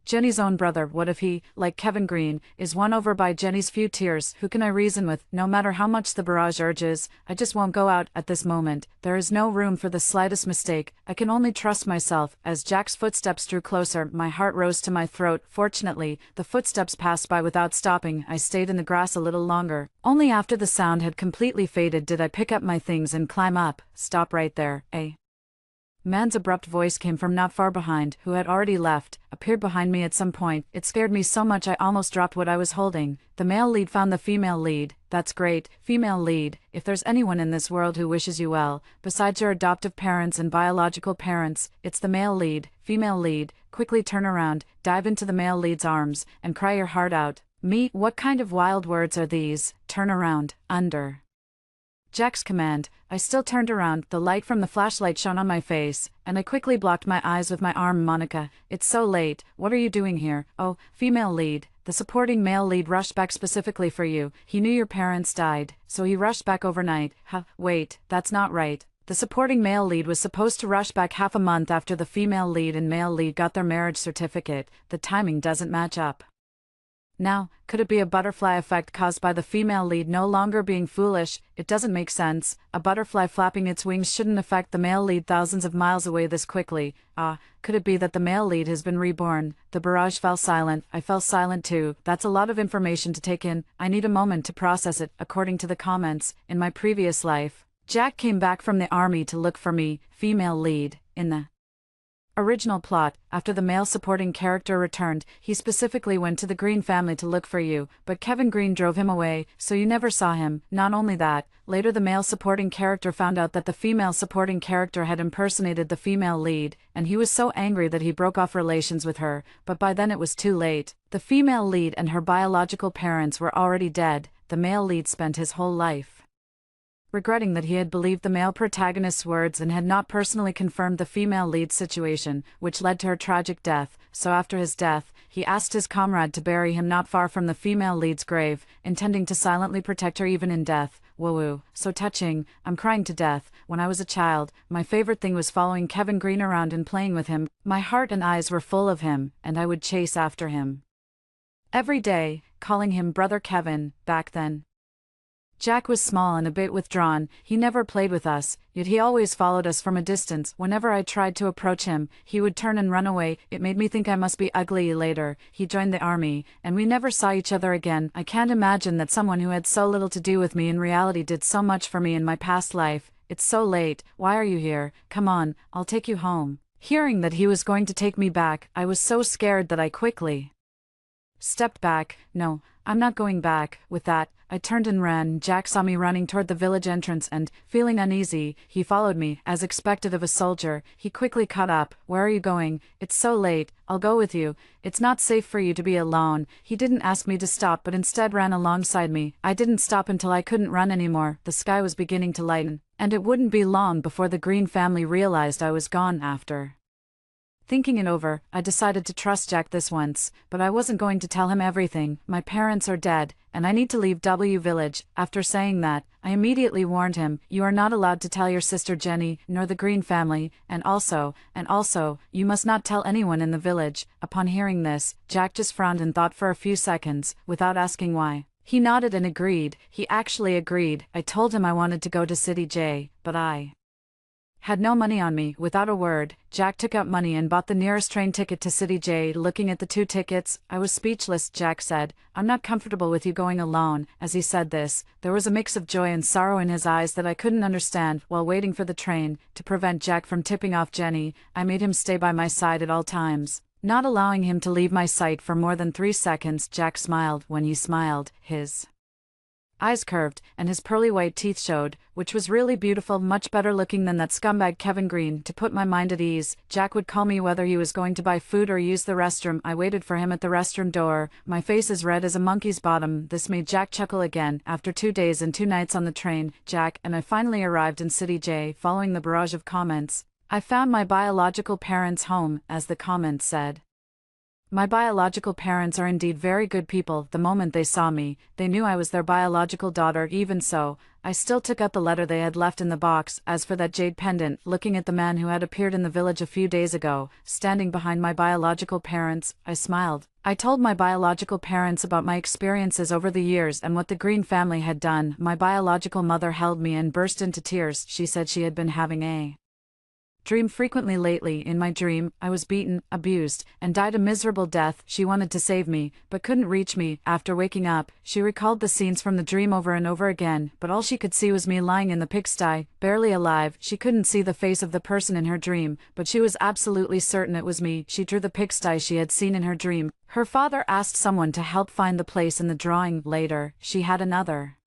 Jenny's own brother. What if he, like Kevin Green, is won over by Jenny's few tears? Who can I reason with? No matter how much the barrage urges, I just won't go out at this moment. There is no room for the slightest mistake. I can only trust myself. As Jack's footsteps drew closer, my heart rose to my throat. Fortunately, the footsteps passed by without stopping. I stayed in the grass a little longer. Only after the sound had completely faded did I pick up my things and climb up. Stop right there, A man's abrupt voice came from not far behind, who had already left, appeared behind me at some point. It scared me so much I almost dropped what I was holding. The male lead found the female lead. That's great. Female lead, if there's anyone in this world who wishes you well, besides your adoptive parents and biological parents, it's the male lead. Female lead, quickly turn around, dive into the male lead's arms, and cry your heart out. Me? What kind of wild words are these? Turn around, under Jack's command. I still turned around. The light from the flashlight shone on my face, and I quickly blocked my eyes with my arm. Monica, it's so late. What are you doing here? Oh, female lead. The supporting male lead rushed back specifically for you. He knew your parents died, so he rushed back overnight. Wait, that's not right. The supporting male lead was supposed to rush back half a month after the female lead and male lead got their marriage certificate. The timing doesn't match up. Now, could it be a butterfly effect caused by the female lead no longer being foolish? It doesn't make sense. A butterfly flapping its wings shouldn't affect the male lead thousands of miles away this quickly. Could it be that the male lead has been reborn? The barrage fell silent. I fell silent too. That's a lot of information to take in. I need a moment to process it. According to the comments, in my previous life, Jack came back from the army to look for me. Female lead, in the Original plot: after the male supporting character returned, he specifically went to the Green family to look for you, but Kevin Green drove him away, so you never saw him. Not only that, later the male supporting character found out that the female supporting character had impersonated the female lead, and he was so angry that he broke off relations with her, but by then it was too late. The female lead and her biological parents were already dead. The male lead spent his whole life regretting that he had believed the male protagonist's words and had not personally confirmed the female lead's situation, which led to her tragic death. So after his death, he asked his comrade to bury him not far from the female lead's grave, intending to silently protect her even in death. Woo-woo, so touching, I'm crying to death. When I was a child, my favorite thing was following Kevin Green around and playing with him. My heart and eyes were full of him, and I would chase after him every day, calling him Brother Kevin. Back then, Jack was small and a bit withdrawn. He never played with us, yet he always followed us from a distance. Whenever I tried to approach him, he would turn and run away. It made me think I must be ugly. Later, he joined the army, and we never saw each other again. I can't imagine that someone who had so little to do with me in reality did so much for me in my past life. It's so late. Why are you here? Come on, I'll take you home. Hearing that he was going to take me back, I was so scared that I quickly stepped back. No, I'm not going back. With that, I turned and ran. Jack saw me running toward the village entrance and, feeling uneasy, he followed me. As expected of a soldier, he quickly caught up. Where are you going? It's so late. I'll go with you. It's not safe for you to be alone. He didn't ask me to stop but instead ran alongside me. I didn't stop until I couldn't run anymore. The sky was beginning to lighten, and it wouldn't be long before the Green family realized I was gone. After thinking it over, I decided to trust Jack this once, but I wasn't going to tell him everything. My parents are dead, and I need to leave W Village. After saying that, I immediately warned him, you are not allowed to tell your sister Jenny, nor the Green family, and also, you must not tell anyone in the village. Upon hearing this, Jack just frowned and thought for a few seconds, without asking why. He nodded and agreed. He actually agreed. I told him I wanted to go to City J, but I had no money on me. Without a word, Jack took out money and bought the nearest train ticket to City J. Looking at the two tickets, I was speechless. Jack said, I'm not comfortable with you going alone. As he said this, there was a mix of joy and sorrow in his eyes that I couldn't understand. While waiting for the train, to prevent Jack from tipping off Jenny, I made him stay by my side at all times, not allowing him to leave my sight for more than 3 seconds. Jack smiled. When he smiled, his eyes curved, and his pearly white teeth showed, which was really beautiful, much better looking than that scumbag Kevin Green. To put my mind at ease, Jack would call me whether he was going to buy food or use the restroom. I waited for him at the restroom door, my face as red as a monkey's bottom. This made Jack chuckle again. After 2 days and 2 nights on the train, Jack and I finally arrived in City J. Following the barrage of comments, I found my biological parents home. As the comments said, my biological parents are indeed very good people. The moment they saw me, they knew I was their biological daughter. Even so, I still took out the letter they had left in the box. As for that jade pendant, looking at the man who had appeared in the village a few days ago, standing behind my biological parents, I smiled. I told my biological parents about my experiences over the years and what the Green family had done. My biological mother held me and burst into tears. She said she had been having a dream frequently lately. In my dream, I was beaten, abused, and died a miserable death. She wanted to save me, but couldn't reach me. After waking up, she recalled the scenes from the dream over and over again, but all she could see was me lying in the pigsty, barely alive. She couldn't see the face of the person in her dream, but she was absolutely certain it was me. She drew the pigsty she had seen in her dream. Her father asked someone to help find the place in the drawing. Later, she had another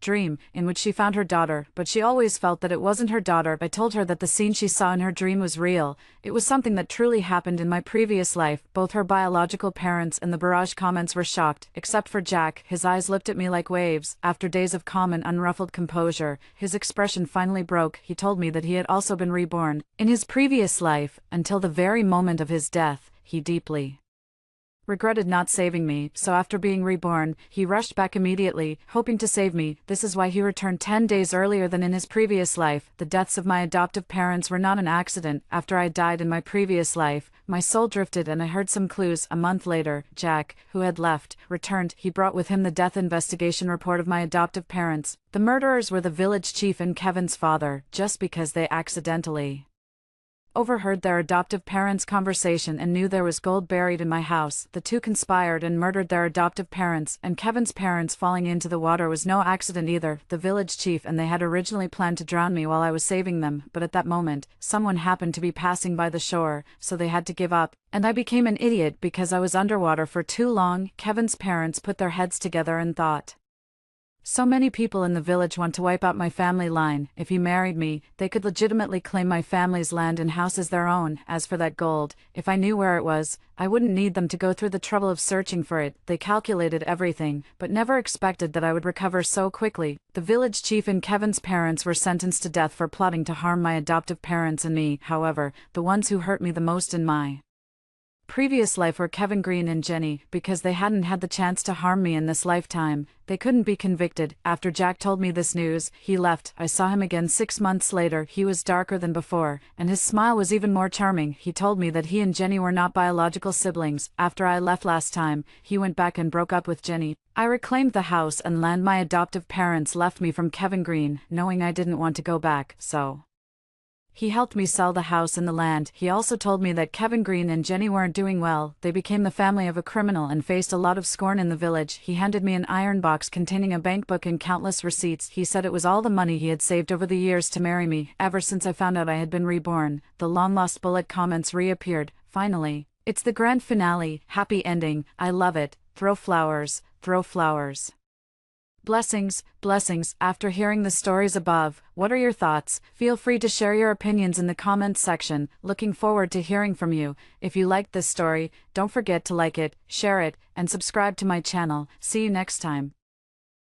dream, in which she found her daughter, but she always felt that it wasn't her daughter. I told her that the scene she saw in her dream was real. It was something that truly happened in my previous life. Both her biological parents and the barrage comments were shocked, except for Jack. His eyes looked at me like waves. After days of calm and unruffled composure, his expression finally broke. He told me that he had also been reborn in his previous life. Until the very moment of his death, he deeply regretted not saving me, so after being reborn, he rushed back immediately, hoping to save me. This is why he returned 10 days earlier than in his previous life. The deaths of my adoptive parents were not an accident. After I died in my previous life, my soul drifted and I heard some clues. A month later, Jack, who had left, returned. He brought with him the death investigation report of my adoptive parents. The murderers were the village chief and Kevin's father, just because they accidentally overheard their adoptive parents' conversation and knew there was gold buried in my house. The two conspired and murdered their adoptive parents, and Kevin's parents falling into the water was no accident either. The village chief and they had originally planned to drown me while I was saving them, but at that moment, someone happened to be passing by the shore, so they had to give up, and I became an idiot because I was underwater for too long. Kevin's parents put their heads together and thought, so many people in the village want to wipe out my family line. If he married me, they could legitimately claim my family's land and house as their own. As for that gold, if I knew where it was, I wouldn't need them to go through the trouble of searching for it. They calculated everything, but never expected that I would recover so quickly. The village chief and Kevin's parents were sentenced to death for plotting to harm my adoptive parents and me. However, the ones who hurt me the most in my previous life were Kevin Green and Jenny, because they hadn't had the chance to harm me in this lifetime. They couldn't be convicted. After Jack told me this news, he left. I saw him again 6 months later. He was darker than before, and his smile was even more charming. He told me that he and Jenny were not biological siblings. After I left last time, he went back and broke up with Jenny. I reclaimed the house and land my adoptive parents left me from Kevin Green, knowing I didn't want to go back, so he helped me sell the house and the land. He also told me that Kevin Green and Jenny weren't doing well. They became the family of a criminal and faced a lot of scorn in the village. He handed me an iron box containing a bank book and countless receipts. He said it was all the money he had saved over the years to marry me. Ever since I found out I had been reborn, the long-lost bullet comments reappeared. Finally, it's the grand finale. Happy ending. I love it. Throw flowers. Throw flowers. Blessings, blessings. After hearing the stories above, what are your thoughts? Feel free to share your opinions in the comments section. Looking forward to hearing from you. If you liked this story, don't forget to like it, share it, and subscribe to my channel. See you next time.